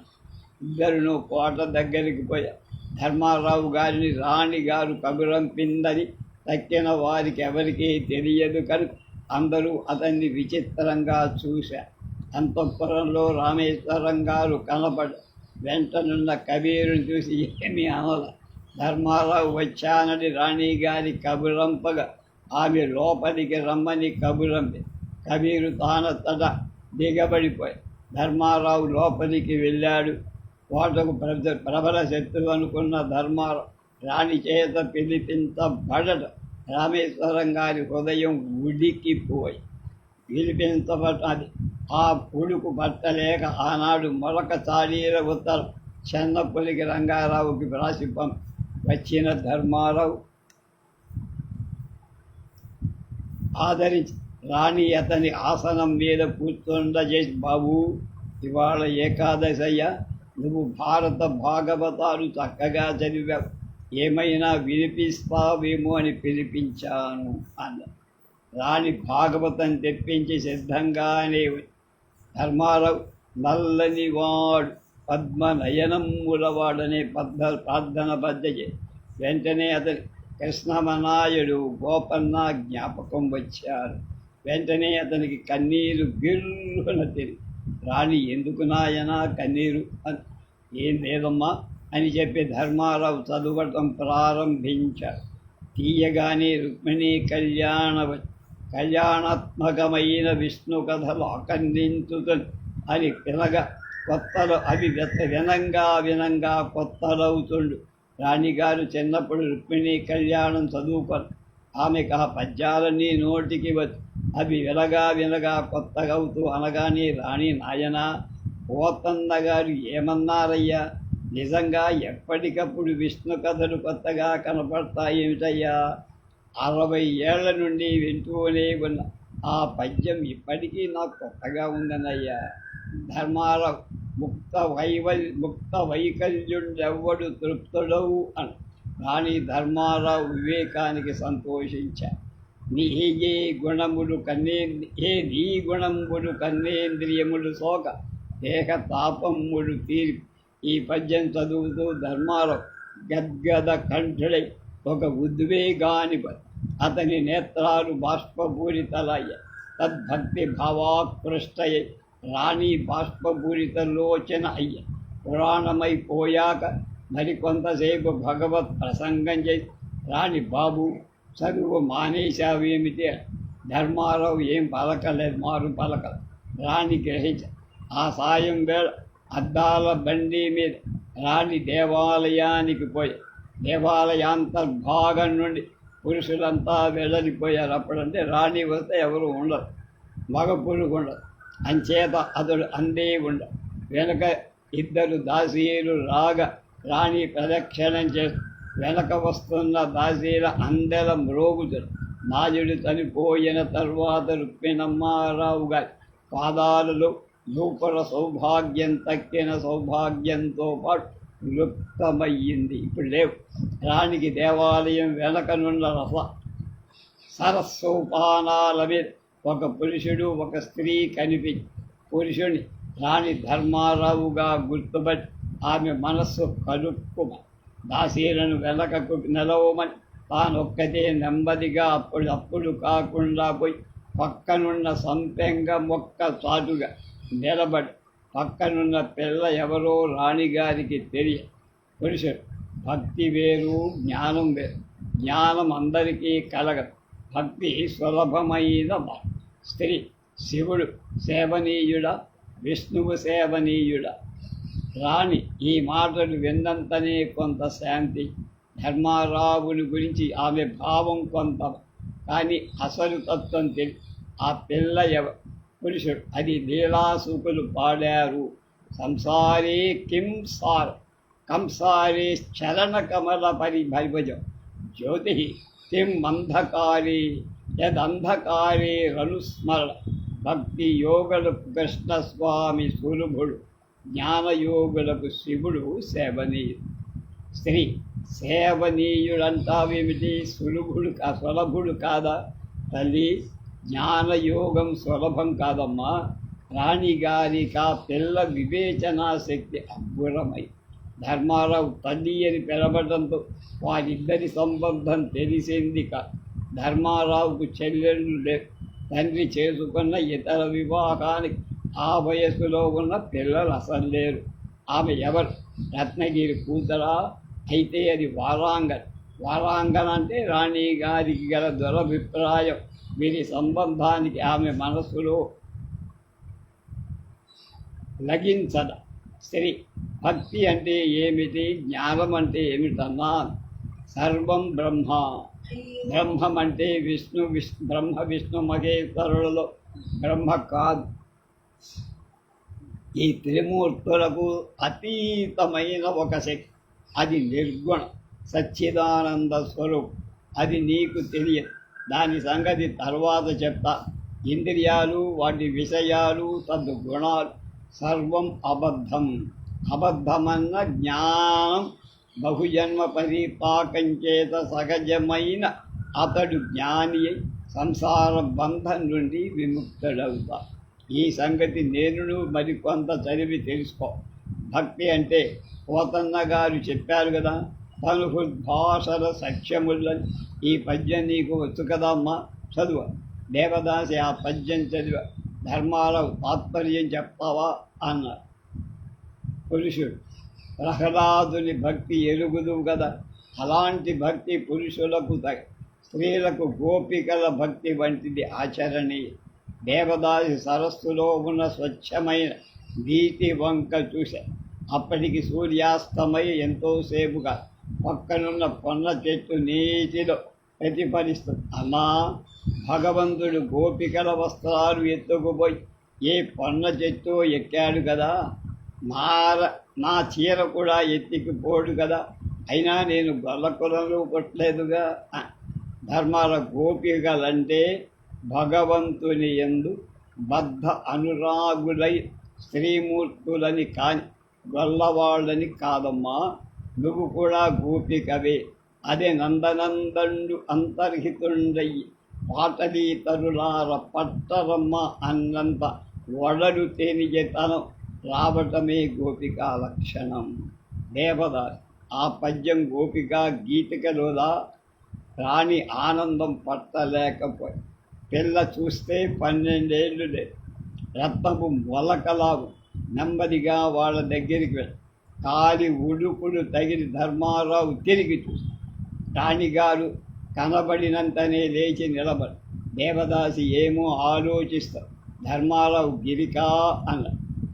ఇద్దరును కోట దగ్గరికి పోయా. ధర్మారావు గారిని రాణి గారు కబురంపిందని తక్కిన వారికి ఎవరికీ తెలియదు కనుక అందరూ అతన్ని విచిత్రంగా చూశారు. అంతఃపురంలో రామేశ్వరం గారు కనపడ వెంటనున్న కబీరుని చూసి ఏమీ అనల. ధర్మారావు వచ్చానని రాణిగారి కబురంపగా ఆమె లోపలికి రమ్మని కబురంపి కబీరు తానతట దిగబడిపోయి ధర్మారావు లోపలికి వెళ్ళాడు. కోటకు ప్రబల శత్రువు అనుకున్న ధర్మారావు రాణి చేత పిలిపించబడట రామేశ్వరం గారి హృదయం ఉడికిపోయి పిలిపించబడ్డది. ఆ కొడుకు పట్టలేక ఆనాడు మొలక చాలీర ఉత్తరం చెన్నపల్లికి రంగారావుకి వ్రాసి వచ్చిన ధర్మారావు ఆదరించి రాణి అతని ఆసనం మీద కూర్చుండజేసి, బాబు ఇవాళ ఏకాదశయ్య, నువ్వు భారత భాగవతాలు చక్కగా చదివావు, ఏమైనా వినిపిస్తావేమో అని పిలిపించాను అన్న. రాణి భాగవతం తెప్పించి సిద్ధంగానే ధర్మారావు నల్లని వాడు పద్మనయనములవాడనే ప్రార్థన పద్ధతి వెంటనే అతని కృష్ణమనాయుడు గోపన్న జ్ఞాపకం వచ్చారు. వెంటనే అతనికి కన్నీరు గిర్రున తిరిగి, రాణి ఎందుకు నాయనా కన్నీరు అని. ఏం లేదమ్మా అని చెప్పి ధర్మారావు చదవటం ప్రారంభించారు. తీయగానే రుక్మిణీ కళ్యాణాత్మకమైన విష్ణు కథలు ఆకర్ణించుతుంది అని పిలగా కొత్తలు అవి వినంగా కొత్తలవుతుండు. రాణిగారు చిన్నప్పుడు రుక్మిణీ కళ్యాణం చదువుకొని ఆమెకు ఆ పద్యాలన్నీ నోటికి వచ్చి అవి వినగా కొత్తగా అవుతూ అనగానే, రాణి నాయనా పోతన్న గారు ఏమన్నారయ్యా, నిజంగా ఎప్పటికప్పుడు విష్ణు కథలు కొత్తగా కనపడతాయేమిటయ్యా, 60 ఏళ్ల నుండి వింటూనే ఉన్న ఆ పద్యం ఇప్పటికీ నాకు కొత్తగా ఉందనయ్యా. ధర్మారావు ముక్త వైకల్యుడెవ్వడు తృప్తుడవు అని రాణి ధర్మారావు వివేకానికి సంతోషించారు. నీ గుణములు కన్నేంద్రియములు సోక దేహ తాపములు తీరి. ఈ పద్యం చదువుతూ ధర్మారావు గద్గద కంఠుడై ఒక ఉద్వేగాని అతని నేత్రాలు బాష్పపూరితలయ్య. తద్భక్తి భావాకృష్టయ్య రాణి బాష్పపూరితలోచన అయ్య. పురాణమైపోయాక మరికొంతసేపు భగవత్ ప్రసంగం చేసి, రాణి బాబు చదువు మానేశావేమిటి? ధర్మారావు ఏం పలకలేదు, మారు పలకలేదు. రాణి గ్రహించ. ఆ సాయం వేళ అద్దాల బండి మీద రాణి దేవాలయానికి పోయి దేవాలయాంతర్భాగం నుండి పురుషులంతా వెళ్ళిపోయారు. అప్పుడంటే రాణి వస్తే ఎవరు ఉండరు, మగ పురుగు ఉండదు. అంచేత అతడు అందే ఉండదు. వెనక 2 దాసీలు రాగా రాణి ప్రదక్షిణం చేస్తూ వెనక వస్తున్న దాసీల అందెల మ్రోగుతుడు. నాయుడు చనిపోయిన తర్వాత రుక్మిణమ్మారావు గారి పాదాలలో నూపుర సౌభాగ్యం తక్కిన సౌభాగ్యంతో పాటు లుప్తమయ్యింది. ఇప్పుడు లేవు. రాణికి దేవాలయం వెనకనున్న సరస్సోపానాల మీద ఒక పురుషుడు ఒక స్త్రీ కనిపించి పురుషుని రాణి ధర్మారావుగా గుర్తుపట్టి ఆమె మనస్సు కలుక్కుమ దాసీలను వెనకకు నిలవమని తానొక్కతే నెమ్మదిగా అప్పుడు కాకుండా పోయి పక్కనున్న సంపెంగ మొక్క చాటుగా నిలబడి పక్కనున్న పిల్ల ఎవరో రాణిగారికి తెలియ. పురుషుడు భక్తి వేరు, జ్ఞానం వేరు. జ్ఞానం అందరికీ కలగదు, భక్తి సులభమైన. స్త్రీ శివుడు సేవనీయుడా, విష్ణువు సేవనీయుడా? రాణి ఈ మాటలు విన్నంతనే కొంత శాంతి. ధర్మారావుని గురించి ఆమె భావం కొంత, కానీ అసలు తత్వం తెలిసి ఆ పిల్ల పురుషుడు అది లీలాసుకులు పాడారు. సంసారే కింసార్ కంసారే చలన కమల పరిభజం జ్యోతి కిం అంధకారే యదంధకారే రనుస్మరణ. భక్తి యోగులకు కృష్ణస్వామి సులభుడు, జ్ఞానయోగులకు శివుడు సేవనీయుడు. స్త్రీ సేవనీయుడంటావేమిటి? సులభుడు కాదా తల్లి? జ్ఞానయోగం సులభం కాదమ్మా. రాణిగారికి ఆ పిల్ల వివేచనా శక్తి అబ్బురమై ధర్మారావు తల్లి అని పిలవడంతో వారిద్దరి సంబంధం తెలిసింది ధర్మారావుకు చెల్లెళ్ళు లేరు. తండ్రి చేసుకున్న ఇతర వివాహానికి ఆ వయస్సులో ఉన్న పిల్లలు అసలు లేరు. ఆమె ఎవరు? రత్నగిరి కూతురా? అయితే అది వారాంగన్. వారాంగన్ అంటే రాణి గారికి గల దురభిప్రాయం. వీరి సంబంధానికి ఆమె మనస్సులో లగించద. స్త్రీ భక్తి అంటే ఏమిటి, జ్ఞానం అంటే ఏమిటన్నా? సర్వం బ్రహ్మ. బ్రహ్మం అంటే బ్రహ్మ విష్ణు మహేశ్వరులలో బ్రహ్మ కాదు. ఈ త్రిమూర్తులకు అతీతమైన ఒక శక్తి, అది నిర్గుణ సచ్చిదానంద స్వరూపం. అది నీకు తెలియదు. దాని సంగతి తర్వాత చెప్తా. ఇంద్రియాలు, వాటి విషయాలు, తద్గుణాలు సర్వం అబద్ధం. అబద్ధమన్న జ్ఞానం బహుజన్మ పరిపాకం చేత సహజమైన అతడు జ్ఞాని అయి సంసార బంధం నుండి విముక్తుడవుతా. ఈ సంగతి నేను మరికొంత చదివి తెలుసుకో. భక్తి అంటే పోతన్న గారు చెప్పారు కదా, తనుహుద్భాషల సఖ్యములని. ఈ పద్యం నీకు వచ్చు కదమ్మా, చదువు. దేవదాసి ఆ పద్యం చదివ. ధర్మారావు తాత్పర్యం చెప్తావా అన్నారు. పురుషుడు ప్రహ్లాదుని భక్తి ఎరుగుదు కదా, అలాంటి భక్తి పురుషులకు స్త్రీలకు గోపికల భక్తి వంటిది ఆచరణీయ. దేవదాసి సరస్సులో ఉన్న స్వచ్ఛమైన నీటి వంక చూశా. అప్పటికి సూర్యాస్తమై ఎంతోసేపుగా పక్కనున్న పొన్న చెట్టు నీటిలో ప్రతిఫలిస్తుంది. అమ్మా, భగవంతుడు గోపికల వస్త్రాలు ఎత్తుకుపోయి ఏ పొన్న చెట్టు ఎక్కాడు కదా, నా చీర కూడా ఎత్తికిపోడు కదా, అయినా నేను గొల్లకులంలో కొట్టలేదుగా. ధర్మాల గోపికలంటే భగవంతుని యందు బద్ధ అనురాగులై స్త్రీమూర్తులని కాని గొల్లవాళ్ళని కాదమ్మా. నువ్వు కూడా గోపికవే. అదే నందనందండు అంతర్హితుండయి పాటలీతరులార పట్టరమ్మ అన్నంత వడలు తేనిజతనం రావటమే గోపికా లక్షణం. దేవదాసి ఆ పద్యం గోపికా గీతికలోదా. రాణి ఆనందం పట్టలేకపోయి. పిల్ల చూస్తే 12 ఏళ్ళు లేదు. రత్నపు మొలకలాగు నెమ్మదిగా వాళ్ళ దగ్గరికి వెళ్ళి కాలి ఉడుకుడు తగిలి ధర్మారావు తిరిగి చూసి రాణిగారు కనబడినంతనే లేచి నిలబడి. దేవదాసి ఏమో ఆలోచిస్తారు. ధర్మారావు గిరికా అన్న.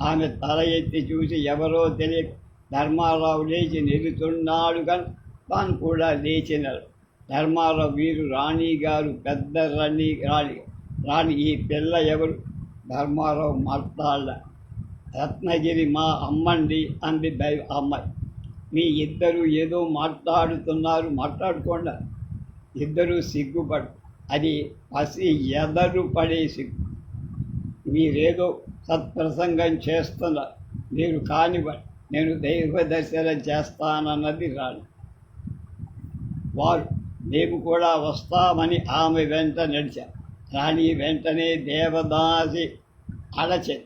ఆమె తల ఎత్తి చూసి ఎవరో తెలియక ధర్మారావు లేచి నిలుచున్నాడు కానీ తాను కూడా లేచినాడు. ధర్మారావు వీరు రాణిగారు, పెద్ద రాణి ఈ పిల్ల ఎవరు? ధర్మారావు మాట్లాడ. రత్నగిరి మా అమ్మండి అంది అమ్మాయి. మీ ఇద్దరు ఏదో మాట్లాడుతున్నారు, మాట్లాడుకోండి. ఇద్దరు సిగ్గుపడు. అది పసి ఎదరు పడే సిగ్గు. మీరేదో సత్ప్రసంగం చేస్తున్నారు, మీరు కానివ్వండి, నేను దైవ దర్శనం చేస్తానన్నది రాణి. వారు మేము కూడా వస్తామని ఆమె వెంట నడిచారు. రాణి వెంటనే దేవదాసి అడచె.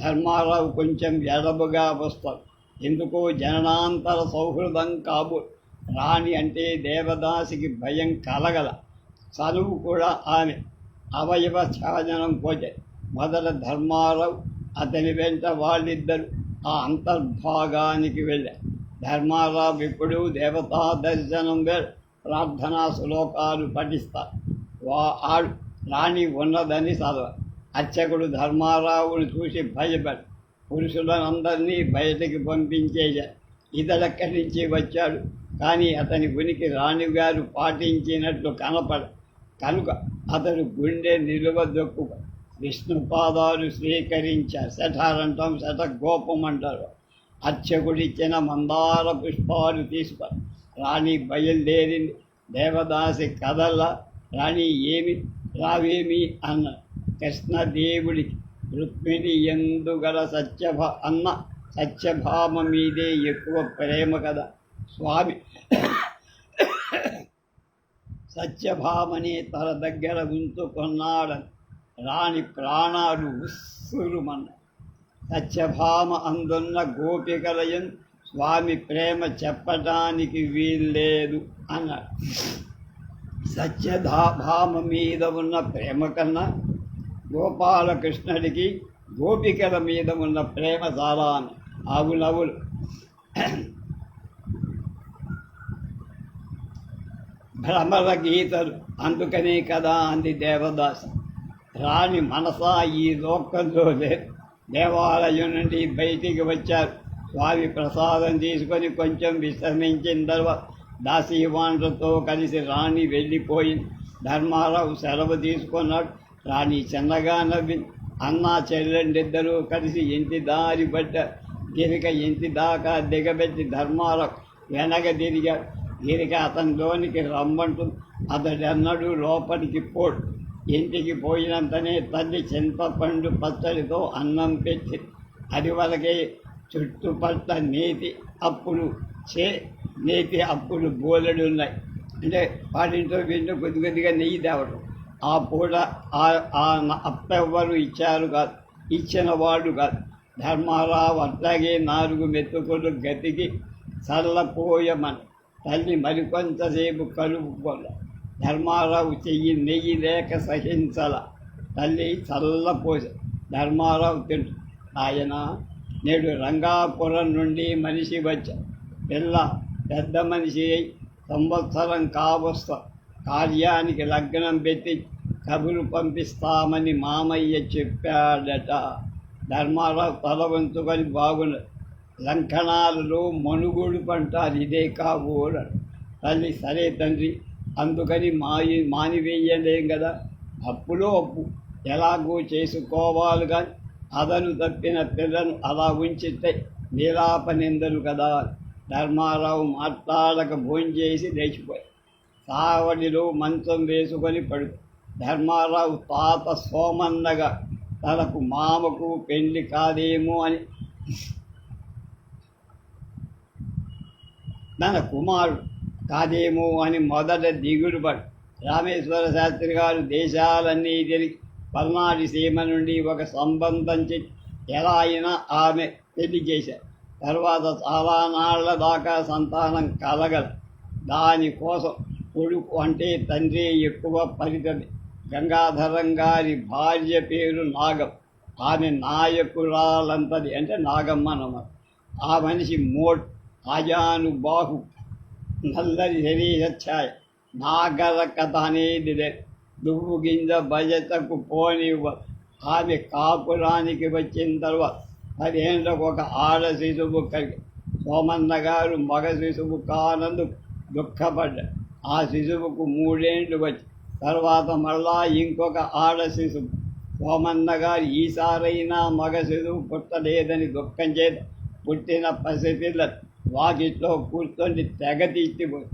ధర్మారావు కొంచెం ఎడబుగా వస్తారు. ఎందుకో జననాంతర సౌహృదం కాబోలు. రాణి అంటే దేవదాసికి భయం కలగల. చదువు కూడా ఆమె అవయవ ఛాజనం పోతే మొదట ధర్మారావు అతని వెంట వాళ్ళిద్దరు ఆ అంతర్భాగానికి వెళ్ళారు. ధర్మారావు ఇప్పుడు దేవతా దర్శనం ప్రార్థనా శ్లోకాలు పఠిస్తారు. ఆడు రాణి ఉన్నదని చదవ. అర్చకుడు ధర్మారావుని చూసి భయపడి పురుషులందరినీ బయటికి పంపించేశారు. ఇతడెక్కడి నుంచి వచ్చాడు కానీ అతని ఉనికి రాణిగారు పాటించినట్లు కనుక అతడు గుండె నిలువదొక్కు విష్ణుపాదాలు స్వీకరించారు. శఠారంటాం, శఠగోపం అంటారు. అర్చకుడిచ్చిన మందార పుష్పాలు తీసుకొని రాణి బయలుదేరింది. దేవదాసి కథల్లా రాణి రావేమి అన్న. కృష్ణదేవుడికి రుక్మిణి ఎందుగల సత్యభామ మీదే ఎక్కువ ప్రేమ కదా. స్వామి సత్యభామని తన దగ్గర ఉంచుకున్నాడని రాణి ప్రాణాలు ఉస్సురుమన్న. సత్యభామ అందున్న గోపికలయం స్వామి ప్రేమ చెప్పటానికి వీల్లేదు అన్నాడు. సత్యభామ మీద ఉన్న ప్రేమ కన్నా గోపాలకృష్ణుడికి గోపికల మీద ఉన్న ప్రేమ చాలా ఆవులవులు. భ్రమర గీతలు అందుకనే కదా అంది దేవదాసు. రాణి మనసా ఈ లోకంలో లేదు. దేవాలయం నుండి బయటికి వచ్చారు. స్వామి ప్రసాదం తీసుకొని కొంచెం విశ్రమించిన తర్వాత దాసీవాండ్రతో కలిసి రాణి వెళ్ళిపోయింది. ధర్మారావు సెలవు తీసుకున్నాడు. రాణి చిన్నగా నవ్వింది. అన్నా చెల్లెండిద్దరూ కలిసి ఇంటి దారి పడ్డ గిరిక ఇంటి దాకా దిగబెట్టి ధర్మారావు వెనక తిరిగాడు. గిరిక అతనిలోనికి రమ్మంటుంది. అతడెన్నడూ లోపలికి పోడు. ఇంటికి పోయినంతనే తల్లి చింతపండు పచ్చడితో అన్నం పెట్టి అది వరకే చుట్టుపట్ల నేతి అప్పులు బోలెడున్నాయి. అంటే వాటింట్లో వీటిలో కొద్ది కొద్దిగా నెయ్యి తేవడం. ఆ పూట అప్పెవ్వరు ఇచ్చారు కాదు, ఇచ్చిన వాడు కాదు. ధర్మారావు అట్లాగే 4 మెతుకులు గతికి చల్లపోయమని తల్లి మరికొంతసేపు కలుపుకొల్ల. ధర్మారావు చెయ్యి నెయ్యి లేక సహించాల. తల్లి చల్లపోస. ధర్మారావు తింటు. ఆయన నేడు రంగాపురం నుండి మనిషి వచ్చా. పిల్ల పెద్ద మనిషి అయి సంవత్సరం కావస్తా. కార్యానికి లగ్నం పెట్టి కబురు పంపిస్తామని మామయ్య చెప్పాడట. ధర్మారావు తల వంచుకొని బాగున్నది. లంకణాలలో మనుగోడు పంటారు, ఇదే కాబోడు. తల్లి సరే తండ్రి, అందుకని మానివేయలేం కదా. అప్పులో అప్పు ఎలాగో చేసుకోవాలి కానీ అదను తప్పిన పిల్లను అలా ఉంచితే నిరాపనిందలు కదా. ధర్మారావు మాట్లాడక భోంచేసి లేచిపోయాడు. సావడిలో మంచం వేసుకొని పడు. ధర్మారావు తాత సోమన్నగా తనకు మామకు పెళ్లి కాదేమో అని తన కుమారుడు కాదేమో అని మొదట దిగుడుపడు. రామేశ్వర శాస్త్రి గారు దేశాలన్నీ తిరిగి పల్నాడు సీమ నుండి ఒక సంబంధం చేసి ఎలా అయినా ఆమె పెళ్లి చేశారు. తర్వాత చాలా నాళ్ల దాకా సంతానం కలగదు. దానికోసం కొడుకు అంటే తండ్రి ఎక్కువ పరితది. గంగాధరం గారి భార్య పేరు నాగం. ఆమె నాయకురాలంతది, అంటే నాగమ్మ నమ్మ. ఆ మనిషి మోట్ ఆజానుబాహు, నల్లరి శరీర ఛాయ. నాగర కథ అనేది లేదు. దువ్వు గింజ బజతకు పోనివ్వ. ఆమె కాపురానికి వచ్చిన తర్వాత 10 ఏళ్ళకు ఒక ఆడ శిశువు కలిగి. సోమన్న గారు మగ శిశువు కానందు దుఃఖపడ్డాడు. ఆ శిశువుకు 3 ఏళ్ళు వచ్చి తర్వాత మళ్ళా ఇంకొక ఆడ శిశువు. సోమన్న గారు ఈసారైనా మగ శిశువు పుట్టలేదని దుఃఖం చేత పుట్టిన పసిపిల్ల వాకిట్లో కూర్చొని తెగ తీర్చిపోయి.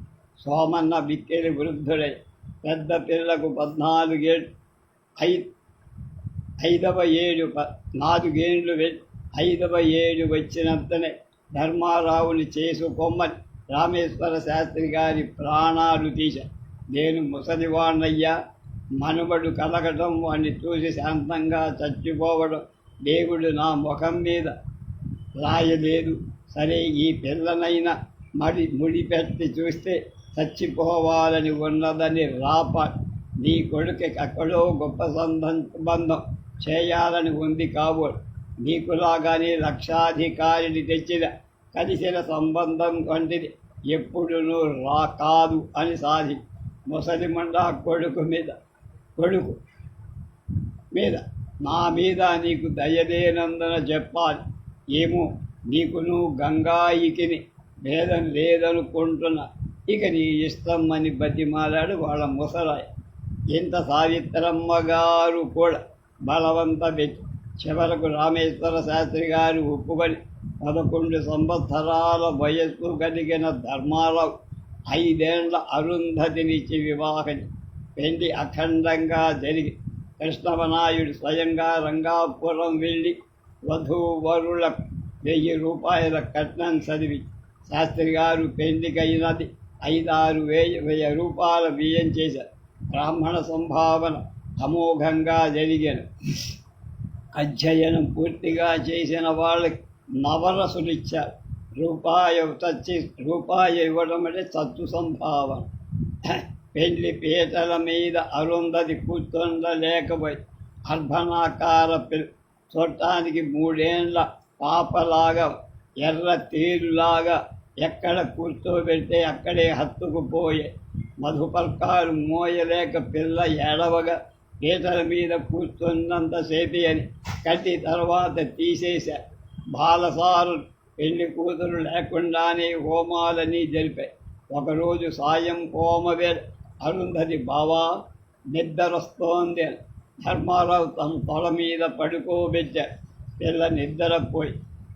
సోమన్న బిక్కెలి వృద్ధుడై పెద్ద పిల్లకు 14 ఏళ్ళు. 5వ ఏడు 4 ఏళ్ళు 5వ ఏడు వచ్చినంతనే ధర్మారావుని చేసుకోమని రామేశ్వర శాస్త్రి గారి ప్రాణాలు తీశారు. నేను ముసలివాణ్ణయ్యా, మనుమడు కలగటం, వాడిని చూసి శాంతంగా చచ్చిపోవడం దేవుడు నా ముఖం మీద రాయలేదు. సరే, ఈ పిల్లనైనా ముడిపెట్టి చూస్తే చచ్చిపోవాలని ఉన్నదని రాపా. నీ కొడుకు అక్కడో గొప్ప సంబంధం చేయాలని ఉంది కాబోలు. నీకులాగానే లక్షాధికారిని తెచ్చిన కలిసిన సంబంధం వంటిది ఎప్పుడునూ కాదు అని సాధి. ముసలిమండ కొడుకు మీద నా మీద నీకు దయలేనందున చెప్పాలి. ఏమో నీకును గంగాయికిని భేదం లేదనుకుంటున్నా. ఇక నీ ఇష్టం అని బతిమాలాడు వాళ్ళ ముసలాయ. ఇంత సావిత్రమ్మ గారు కూడా బలవంత పెట్టి చివరకు రామేశ్వర శాస్త్రి గారు ఒప్పుకొని 11 సంవత్సరాల వయస్సు కలిగిన ధర్మారావు 5 ఏళ్ల అరుంధతినిచ్చి వివాహం. పెళ్లి అఖండంగా జరిగి కృష్ణవనాయుడు స్వయంగా రంగాపురం వెళ్ళి వధూవరులకు 1000 రూపాయల కట్నం చదివి శాస్త్రి గారు పెళ్లికైనది 5-6 రూపాయల బియ్యం చేశారు. బ్రాహ్మణ సంభావన అమోఘంగా జరిగాను. అధ్యయనం పూర్తిగా చేసిన వాళ్ళకి నవరసులు ఇచ్చారు. రూపాయి ఇవ్వడం అంటే చచ్చు సంభావన. పెళ్లి పీటల మీద అరుంధతి కూర్చుండలేకపోయి అర్ధనాకార చూడటానికి 3 ఏళ్ల పాపలాగా ఎర్ర తేరులాగా ఎక్కడ కూర్చోబెడితే అక్కడే హత్తుకుపోయే. మధుపర్కాలు మోయలేక పిల్ల ఏడవగా పీటల మీద కూర్చున్నంతసేపి అని కట్టి తర్వాత తీసేశారు. బాలసారు పెళ్లి కూతురు లేకుండానే హోమాలని జరిపాయి. ఒకరోజు సాయం హోమవేళ అరుంధతి బావా నిద్రొస్తోంది అని ధర్మారావు తన తొడ మీద పడుకోబెట్టాడు. పిల్ల నిద్రపోయి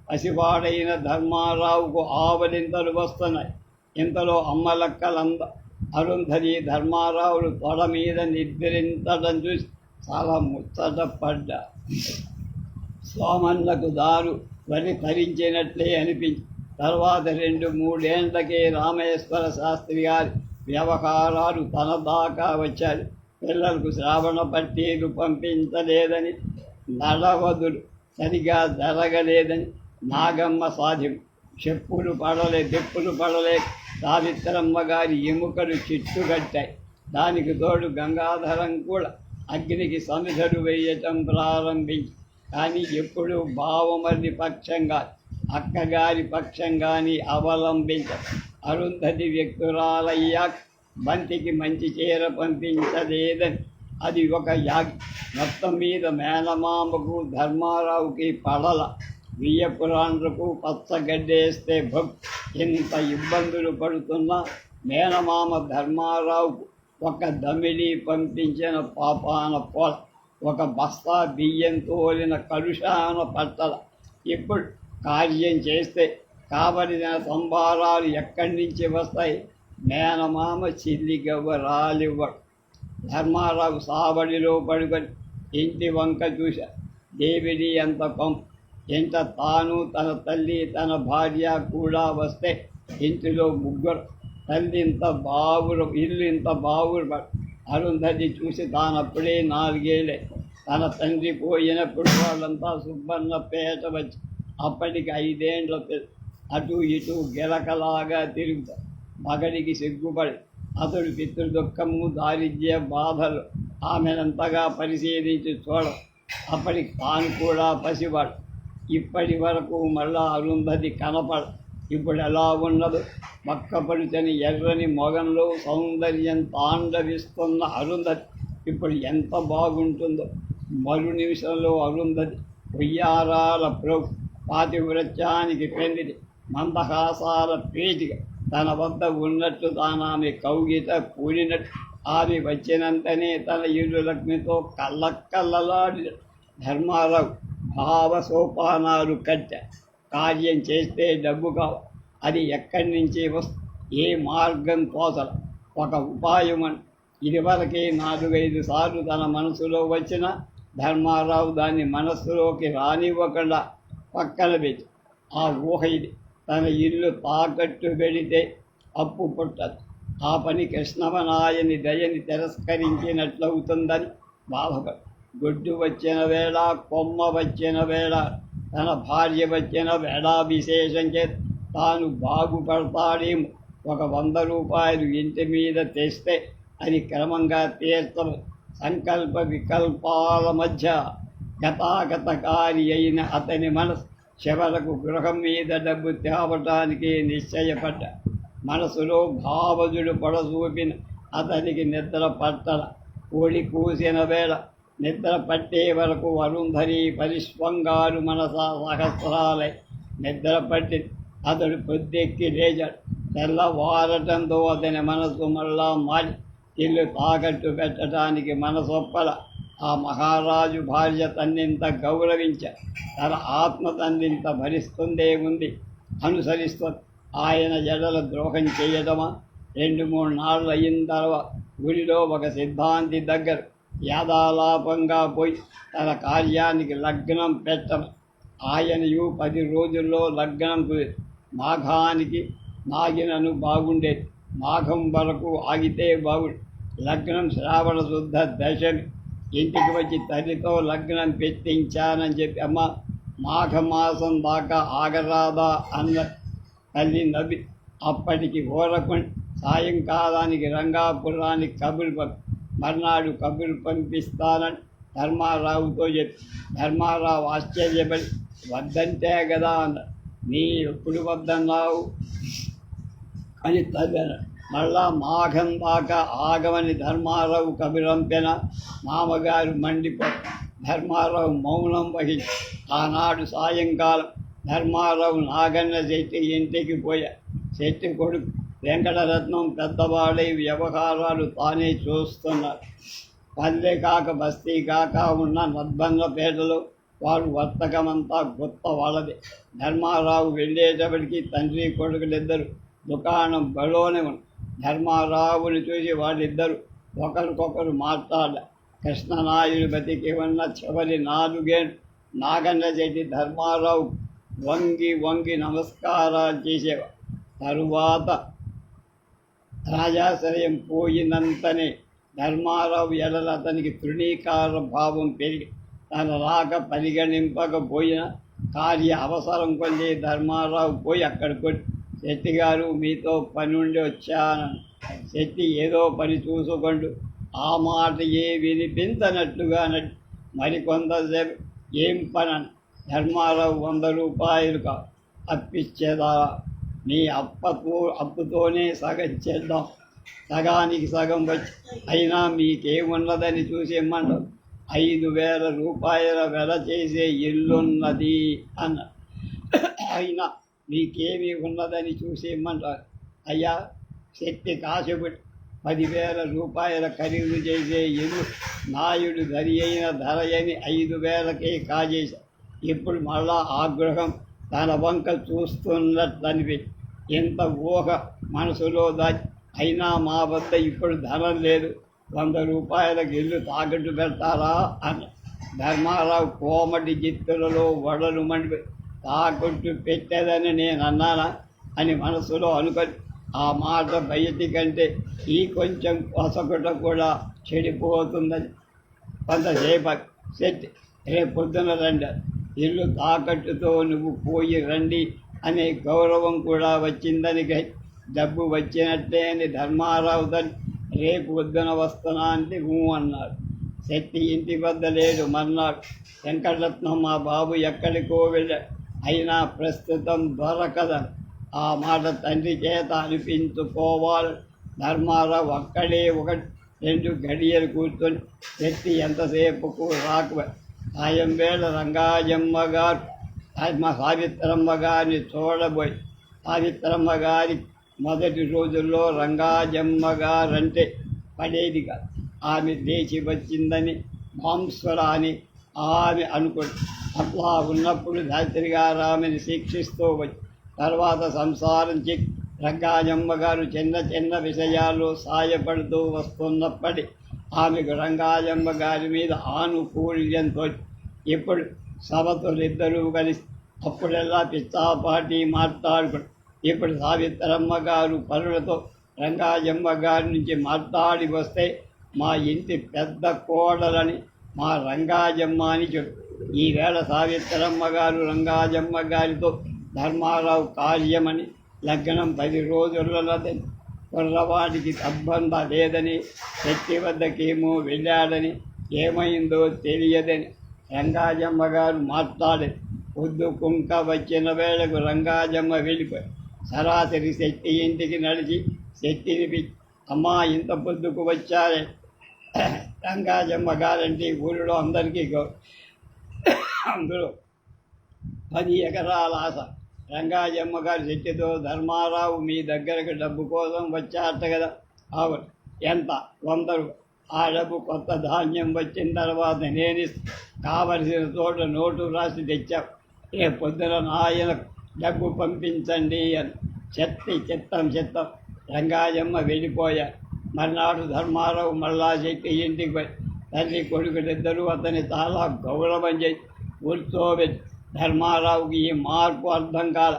పసివాడైన ధర్మారావుకు ఆవలింతలు వస్తున్నాయి. ఇంతలో అమ్మలక్కలంద అరుంధతి ధర్మారావులు తొడ మీద నిద్రించడం చూసి చాలా ముచ్చటపడ్డా. సోమన్నకు దారు వరి తరించినట్లే అనిపించి తర్వాత 2-3 ఏళ్లకే రామేశ్వర శాస్త్రి గారి వ్యవహారాలు తన దాకా వచ్చాడు. పిల్లలకు శ్రావణ పట్టీలు పంపించలేదని, నడవదులు సరిగా జరగలేదని నాగమ్మ సాధ్యం. చెప్పులు పడలే సావిత్రమ్మ గారి ఎముకలు చిట్టుగట్టాయి. దానికి తోడు గంగాధరం కూడా అగ్నికి సమిధలు వేయటం ప్రారంభించి కానీ ఎప్పుడు బావమర్ది పక్షంగా అక్కగారి పక్షంగాని అవలంబించ. అరుంధతి వ్యక్తురాలయ్యాక బంతికి మంచి చీర పంపించలేదని అది ఒక యాగ్. మొత్తం మీద మేనమామకు ధర్మారావుకి పడల. వియ్యపురాండ్రకు పచ్చగడ్డేస్తే ఎంత ఇబ్బందులు పడుతున్నా మేనమామ ధర్మారావుకు ఒక దమిడి పంపించిన పాపాన పొల, ఒక బస్తా బియ్యం తోలిన కలుషాన పట్టల. ఇప్పుడు కార్యం చేస్తే కావలసిన సంభారాలు ఎక్కడి నుంచి వస్తాయి? మేనమామ చిల్లిగవ్వరాలివ్వడు. ధర్మారావు సావడిలో పడుకొని ఇంటి వంక చూశా. దేవిడి అంత పంపు. ఇంట తాను, తన తల్లి, తన భార్య కూడా వస్తే ఇంటిలో 3. తల్లి ఇంత బావురు, ఇల్లు ఇంత బావురు. అరుంధతి చూసి తానప్పుడే 4 ఏళ్ళే. తన తండ్రి పోయినప్పుడు వాళ్ళంతా సుబ్బన్నపేట వచ్చి అప్పటికి 5 ఏళ్ల అటు ఇటు గిలకలాగా తిరుగుతారు. మగడికి సిగ్గుపడి అతడు పితృదుఃఖము, దారిద్ర్య బాధలు ఆమెనంతగా పరిశీలించి చూడ. అప్పటికి తాను కూడా పసివాడు. ఇప్పటి వరకు మళ్ళా అరుంధతి కనపడ. ఇప్పుడు ఎలా ఉన్నదో పక్కపడుచని ఎర్రని మొగంలో సౌందర్యం తాండవిస్తున్న అరుంధతి ఇప్పుడు ఎంత బాగుంటుందో. మరు నిమిషంలో అరుంధతి ఉయ్యారాల పాతివృత్యానికి పెందిది. మందహాసాల పీటిక తన వద్ద ఉన్నట్టు తానామె కౌగిట కూడినట్టు ఆమె వచ్చినంతనే తన ఇరు లక్ష్మితో కళ్ళకల్లలాడి. ధర్మారావు భావ సోపానాలు కట్ట. కార్యం చేస్తే డబ్బు కావాలి. అది ఎక్కడి నుంచి వస్తుంది? ఏ మార్గం తోచల. ఒక ఉపాయమని ఇదివరకే 4-5 సార్లు తన మనసులో వచ్చిన ధర్మారావు దాన్ని మనస్సులోకి రానివ్వకుండా పక్కన పెట్టి ఆ ఊహ ఇది. తన ఇల్లు తాకట్టు పెడితే అప్పు పుట్టదు. ఆ పని కృష్ణమనాయని దయని తిరస్కరించినట్లవుతుందని బాధపడు. గొడ్డు వచ్చిన వేళ, కొమ్మ వచ్చిన వేళ, తన భార్య వచ్చిన వేళ విశేషం చేత తాను బాగుపడతాడేమో. ఒక 100 రూపాయలు ఇంటి మీద తెస్తే అది క్రమంగా తీర్చడం. సంకల్ప వికల్పాల మధ్య గతాగతకారి అయిన అతని మనసు చివరకు గృహం మీద డబ్బు తేవటానికి నిశ్చయపడ్డ. మనసులో భావజుడు పొడసూపిన అతనికి నిద్ర పట్టల. కోడి కూసిన వేళ నిద్ర పట్టే వరకు అరుంధరి పరిష్వంగారు మనసా సహస్రాలై నిద్ర పట్టి అతడు పొద్దెక్కి లేచాడు. తెల్లవారటంతో అతని మనసు మళ్ళా మారి ఇల్లు తాకట్టు పెట్టడానికి మనసొప్పల. ఆ మహారాజు భార్య తన్నింత గౌరవించారు. తన ఆత్మ తన్నింత భరిస్తుందే ఉంది, అనుసరిస్తుంది. ఆయన జడల ద్రోహం చేయడమా? 2-3 నాళ్ళు అయిన తర్వాత గుడిలో ఒక సిద్ధాంతి దగ్గర యాదాలాపంగా పోయి తన కార్యానికి లగ్నం పెట్టను. ఆయనయు 10 రోజుల్లో లగ్నం మాఘానికి నాగినను బాగుండేది. మాఘం వరకు ఆగితే బాగుండు. లగ్నం శ్రావణ శుద్ధ దశమి. ఇంటికి వచ్చి తల్లితో లగ్నం పెట్టించానని చెప్పి అమ్మ మాఘమాసం దాకా ఆగరాదా అన్న. తల్లి నవ్వి అప్పటికి ఊరకుండా సాయంకాలానికి రంగాపురానికి కబురు మర్నాడు కబురు పంపిస్తానని ధర్మారావుతో చెప్పి ధర్మారావు ఆశ్చర్యపడి వద్దంటే కదా అన్న. నీ ఎప్పుడు వద్దన్నావు అని తవ్వాను. మళ్ళా మాఘం దాకా ఆగమని ధర్మారావు కబురంపెన మామగారు మండిపో ధర్మారావు మౌనం వహించి ఆనాడు సాయంకాలం ధర్మారావు నాగన్న శెట్టి ఇంటికి పోయా. శెట్టి కొడుకు వెంకటరత్నం పెద్దవాడై వ్యవహారాలు తానే చూస్తున్నారు. పల్లె కాక బస్తీ కాక ఉన్న నద్బంగపేటలో వారు వర్తకమంతా గొప్ప వాళ్ళది. ధర్మారావు వెళ్ళేటప్పటికి తండ్రి కొడుకులిద్దరు దుకాణం బలోనే ఉంది. ధర్మారావుని చూసి వాళ్ళిద్దరూ ఒకరికొకరు మాట్లాడ. కృష్ణనాయుడు బతికి ఉన్న చివరి 4 ఏళ్ళు నాగన్న శెట్టి ధర్మారావు వంగి వంగి నమస్కారాలు చేసేవారు. తరువాత రాజాశ్రయం పోయినంతనే ధర్మారావు ఎడల అతనికి తృణీకార భావం పెరిగి తన రాక పరిగణింపకపోయిన కార్య అవసరం కొద్ది ధర్మారావు పోయి అక్కడికి శెట్టి గారు మీతో పని ఉండి వచ్చానని. శెట్టి ఏదో పని చూసుకుంటూ ఆ మాట వినిపించనట్టుగా మరికొంతసేపు ఏం పనని. ధర్మారావు 100 రూపాయలు అప్పిచ్చేదా నీ అప్పుతోనే సగం చేద్దాం, సగానికి సగం వచ్చి అయినా మీకేమున్నదని చూసి ఇమ్మంటారు. 5,000 రూపాయల వెల చేసే ఇల్లున్నది అన్న. అయినా మీకేమీ ఉన్నదని చూసి ఇమ్మంటారు. అయ్యా శెట్టి కాశపుడి 10,000 రూపాయల ఖరీదు చేసే ఇల్లు నాయుడు ధరి అయిన ధర అని 5,000కే కాజేశారు. ఇప్పుడు మళ్ళా ఆగ్రహం తన వంక చూస్తున్నట్లనిపి ఎంత ఊహ మనసులో దాచి అయినా మా వద్ద ఇప్పుడు ధనం లేదు, 100 రూపాయలకు ఇల్లు తాకట్టు పెడతారా అని. ధర్మారావు కోమటి జిత్తులలో వడలు మండి తాకట్టు పెట్టేదని నేను అన్నానా అని మనసులో అనుకొని ఆ మాట బయటి కంటే ఈ కొంచెం కొసకుట కూడా చెడిపోతుందని కొంతసేపు శెట్టి రేపు పొద్దున రండి, ఇల్లు తాకట్టుతో నువ్వు పోయి రండి అనే గౌరవం కూడా వచ్చిందని డబ్బు వచ్చినట్టే అని ధర్మారావు తను రేపు పొద్దున వస్తున్నా అంటే అన్నాడు. శెట్టి ఇంటి వద్ద లేడు. మర్నాడు వెంకటరత్నం మా బాబు ఎక్కడికో వెళ్ళాడు, అయినా ప్రస్తుతం దొరకదని ఆ మాట తండ్రి చేత అనిపించుకోవాలి. ధర్మారావు అక్కడే 1-2 గడియలు కూర్చొని శెట్టి ఎంతసేపుకు రాక సాయం వేళ రంగాజమ్మ గారు మా సావిత్రమ్మ గారిని చూడబోయి. సావిత్రమ్మ గారి మొదటి రోజుల్లో రంగాజమ్మ గారంటే పడేది కాదు. ఆమె లేచి వచ్చిందని మాంసర అని ఆమె అనుకోండి. అట్లా ఉన్నప్పుడు ధాత్రి గారు ఆమెను శిక్షిస్తూ వచ్చి తర్వాత సంసారం చెక్కి రంగాజమ్మ గారు చిన్న చిన్న విషయాల్లో సాయపడుతూ వస్తున్నప్పటి ఆమెకు రంగాజమ్మ గారి మీద ఆనుకూల్యంతో ఇప్పుడు సవతులిద్దరూ కలిసి అప్పుడెల్లా పిచ్చాపాటి మాట్లాడుకుని ఇప్పుడు సావిత్రమ్మ గారు పరులతో రంగాజమ్మ గారి నుంచి మాట్లాడి వస్తే మా ఇంటి పెద్ద కోడలని మా రంగాజమ్మ అని చెప్పు. ఈవేళ సావిత్రమ్మ గారు రంగాజమ్మ గారితో ధర్మారావు కార్యమని లగ్నం 10 రోజులదని కుర్రవాడికి సంబంధ లేదని శెట్టి వద్దకేమో వెళ్ళాడని ఏమైందో తెలియదని రంగాజమ్మ గారు మాట్లాడేది. పొద్దు కుంక వచ్చిన వేళకు రంగాజమ్మ వెళ్ళిపోయి సరాసరి శెట్టి ఇంటికి నడిచి శెట్టిని పిచ్చి అమ్మా ఇంత పొద్దుకు వచ్చారే. రంగాజమ్మ గారంటే ఊరిలో అందరికీ అందులో 10 ఎకరాల ఆశ. రంగాజమ్మ గారు శెట్టితో ధర్మారావు మీ దగ్గరకు డబ్బు కోసం వచ్చారట కదా. అవును, ఎంత? 100. ఆ డబ్బు కొత్త ధాన్యం వచ్చిన తర్వాత నేను కావలసిన చోట నోటు రాసి తెచ్చావు. రేపు పొద్దున ఆయన డబ్బు పంపించండి అని చిత్తం రంగాజమ్మ వెళ్ళిపోయారు. మర్నాడు ధర్మారావు మళ్ళా శెట్టి ఇంటికి పోయి తల్లి కొడుకులిద్దరూ అతని చాలా గౌరవం చేసి కూర్చోబెట్టి ధర్మారావుకి ఈ మార్పు అర్థం కాల.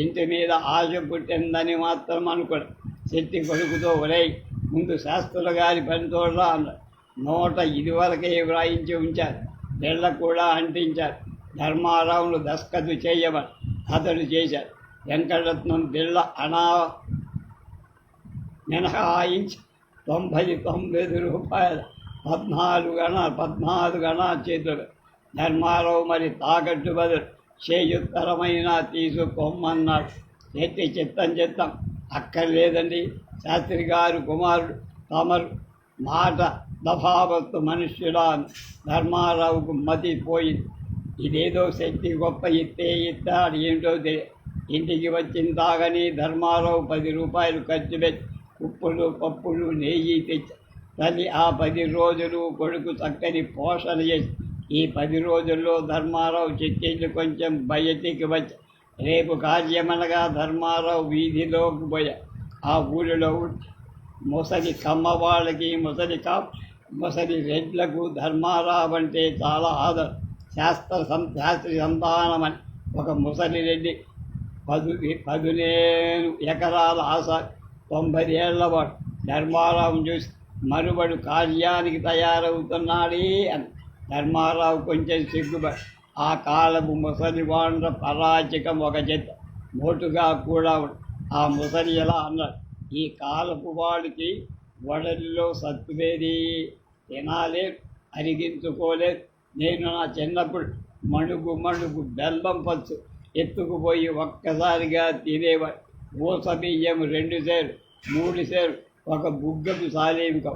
ఇంటి మీద ఆశ పుట్టిందని మాత్రం అనుకోడు. శెట్టి కొడుకుతో ఒరై ముందు శాస్త్రుల గారి పని చూడరా అన్నారు. నోట ఇదివరకే వ్రాయించి ఉంచారు, బిళ్ళ కూడా అంటించారు. ధర్మారావును దస్కతు చేయమని అతడు చేశారు. వెంకటరత్నం బిళ్ళ మినహాయించి 99 రూపాయలు 14 అణా చేతులు. ధర్మారావు మరి తాకట్టు బదులు చేయుత్తరమైన తీసుకోమన్నాడు. ఎత్తి చిత్తం అక్కర్లేదండి శాస్త్రి గారు కుమారుడు తమరు మాట దఫావత్తు మనుష్యుడా. ధర్మారావుకు మతి పోయింది. ఇదేదో శక్తి గొప్ప ఇస్తాడు ఏమిటో తెలియదు. ఇంటికి వచ్చిన తాగని ధర్మారావు 10 రూపాయలు ఖర్చు పెట్టి ఉప్పులు పప్పులు నెయ్యి తెచ్చి తల్లి ఆ 10 రోజులు కొడుకు చక్కని పోషణ చేసి ఈ 10 రోజుల్లో ధర్మారావు చెక్కిళ్ళు కొంచెం బయటికి వచ్చి రేపు కార్యమనగా ధర్మారావు వీధిలోకి పోయా. ఆ ఊరిలో ముసలి కమ్మవాళ్ళకి ముసలి రెడ్లకు ధర్మారావు అంటే చాలా ఆదరం. శాస్త్రి సంతానమని ఒక ముసలి రెడ్డి 15 ఎకరాల ఆశ 90 ఏళ్లవాడు ధర్మారావు చూసి మరుబడు కార్యానికి తయారవుతున్నాడే అని. ధర్మారావు కొంచెం సిగ్గుపడి ఆ కాలపు ముసలి వాండ్ర పరాచికం ఒక చెత్త మోటుగా కూడా ఆ ముసలి ఎలా అన్నాడు, ఈ కాలపు వాడికి వడలిలో సత్తువేది తినాలేదు, అరిగించుకోలేదు. నేను నా చిన్నప్పుడు మణుగు బెల్లం పచ్చు ఎత్తుకుపోయి ఒక్కసారిగా తినేవాడు. ఊస బియ్యం 2 సేరు 3 సేరు ఒక బుగ్గకు సాలేవికం.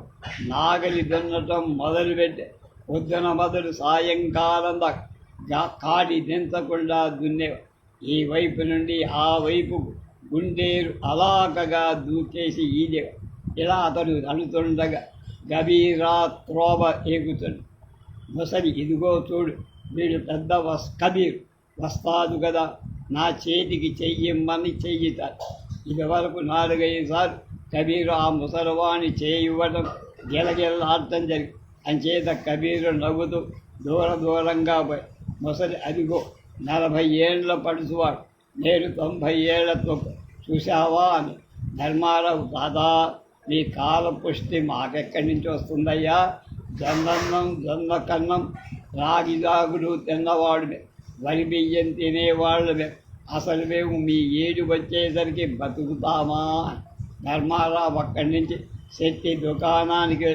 నాగలి దున్నటం మొదలుపెట్టే పొద్దున మొదలు సాయంకాలం దాకా కాడి దించకుండా దున్నేవాడు. ఈ వైపు నుండి ఆ వైపుకు గుండేరు అలాకగా దూకేసి ఈదేవాడు. ఇలా అతను అనుతుండగా గభీరా త్రోవ ఏగుతుంది. ముసలి ఇదిగో చూడు, వీడు పెద్ద కబీర్ వస్తాదు కదా, నా చేతికి చెయ్యమ్మని చెయ్యితాడు. ఇది వరకు 4-5 సార్లు కబీరు ఆ ముసలివాణి చేయివ్వడం గిలగిల్లాడటం జరిగి అంచేత కబీరు నవ్వుతూ దూరంగా పోయి ముసలి అదిగో 40 ఏళ్ళ పడుచువాడు, నేను 90 ఏళ్లతో చూశావా అని. ధర్మారావు దాదా నీ కాల పుష్టి మాకెక్కడి నుంచి వస్తుందయ్యా, జొన్నన్నం జొన్న కన్నం రాగి దాగుడు తిన్నవాడుమే, వరి బియ్యం తినేవాళ్ళమే, అసలు మేము మీ ఏడు వచ్చేసరికి బతుకుతామా. ధర్మారావు అక్కడి నుంచి శక్తి దుకాణానికి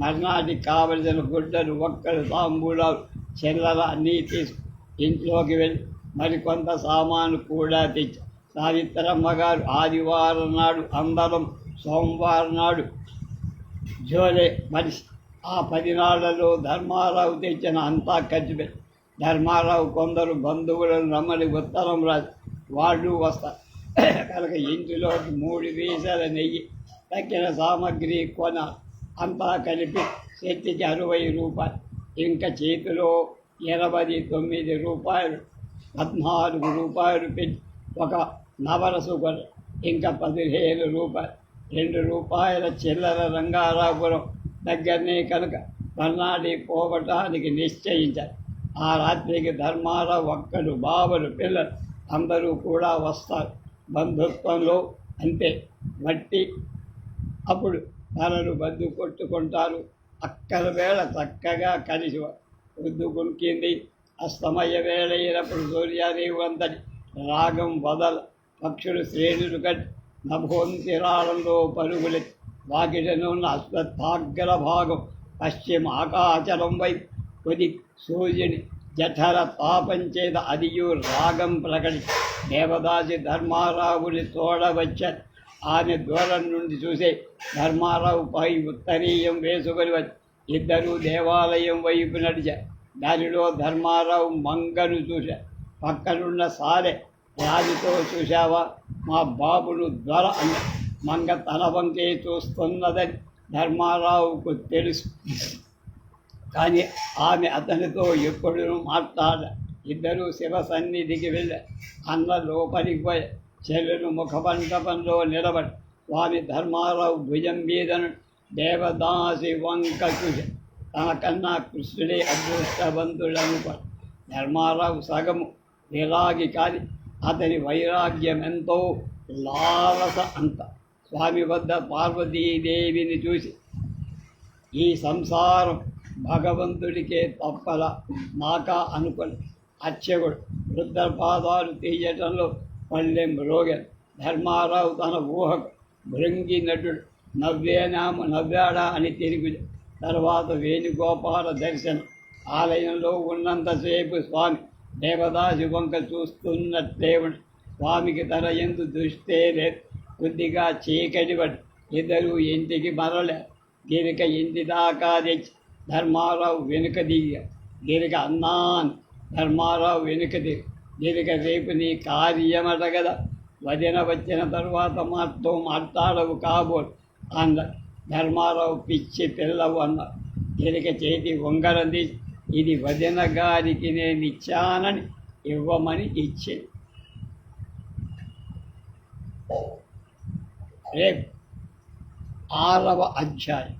మర్నాటికి కావలసిన గుడ్డలు ఒక్కలు తాంబూలాలు చిల్లర అన్నీ తీసుకు ఇంట్లోకి వెళ్ళి మరికొంత సామాను కూడా తెచ్చి సావిత్రమ్మ గారు ఆదివారం నాడు అందరం సోమవారం నాడు జోలే మనిషి. ఆ 10 నాళ్లలో ధర్మారావు తెచ్చిన అంతా ఖర్చు పెట్టి ధర్మారావు కొందరు బంధువులను రమ్మని ఉత్తరం రాసి వాళ్ళు వస్తారు కనుక ఇంటిలోకి 3 వీసాల నెయ్యి తక్కిన సామాగ్రి కొన అంతా కలిపి శక్తికి 60 రూపాయలు. ఇంకా చేతిలో 29 రూపాయలు 14 రూపాయలు పెట్టి ఒక నవరసు కొన ఇంకా 15 రూపాయలు 2 రూపాయల చిల్లర రంగారాపురం దగ్గరనే కనుక కర్ణాటి పోవటానికి నిశ్చయించారు. ఆ రాత్రికి ధర్మారావు ఒక్కడు బాబులు పిల్లలు అందరూ కూడా వస్తారు. బంధుత్వంలో అంతే వట్టి అప్పుడు తనలు బద్దు కొట్టుకుంటారు. అక్కల వేళ చక్కగా కలిసి రుద్దుకుంటుంది. అస్తమయ వేళ అయినప్పుడు సూర్యాదేవి అంతటి రాగం వదల పక్షులు శ్రేణులు కట్టి నభోంతిరాళంలో పరుగులెత్తి వాకిటను ఉన్న అశ్వత్థాగ్ర భాగం పశ్చిమ ఆకాశలం వైపు కొద్ది సూర్యుని జఠర తాపం చేత అదియు రాగం ప్రకటి దేవదాసి ధర్మారావుని తోడవచ్చారు. ఆమె దూరం నుండి చూసే ధర్మారావు పై ఉత్తరీయం వేసుకొని వచ్చి ఇద్దరూ దేవాలయం వైపు నడిచారు. దానిలో ధర్మారావు మంగను చూశారు. పక్కనున్న సారె రాజుతో చూశావా, మా బాబును దొర అన్న. మంగ తన వంకే చూస్తున్నదని ధర్మారావుకు తెలుసు, కానీ ఆమె అతనితో ఎప్పుడూ మాట్లాడ. ఇద్దరూ శివ సన్నిధికి వెళ్ళారు. అన్న లోపలికి పోయి చెల్లెలు ముఖమంటపంలో నిలబడి స్వామి ధర్మారావు భుజం మీదను దేవదాసి వంక చూసి తనకన్నా కృష్ణుడే అదృష్టవంతుడనుకోడు. ధర్మారావు సగము విరాగి కాని అతని వైరాగ్యం ఎంతో లాలస అంత. స్వామి వద్ద పార్వతీదేవిని చూసి ఈ సంసారం భగవంతుడికే తప్పల నాకా అనుకొని అర్చకుడు రుద్రపాదాలు తీయటంలో పళ్ళెం మ్రోగెను. ధర్మారావు తన ఊహకు భృంగి నటుడు నవ్వాడా అని తిరిగి తర్వాత వేణుగోపాల దర్శనం. ఆలయంలో ఉన్నంతసేపు స్వామి దేవదాసి వంక చూస్తున్నట్లే స్వామికి తన ఎందు దృష్టే లేదు. కొద్దిగా చీకటి పడి ఇద్దరు ఇంటికి మరలే. గిరిక ఇంటి దాకా తెచ్చి ధర్మారావు వెనుక దిగా. గిరిక అన్నాను. ధర్మారావు వెనుక దిగి గిరిక రేపు నీ కార్యమట కదా, వదిన వచ్చిన తరువాత మాతో మాట్లాడవు కాబోలు అన్న. ధర్మారావు పిచ్చి పిల్లవు అన్న. గిరిక చేతి ఉంగరం తీసి ఇది వదిన గారికి నేను ఇచ్చానని ఇవ్వమని ఇచ్చేది. రేపు 6వ అధ్యాయం.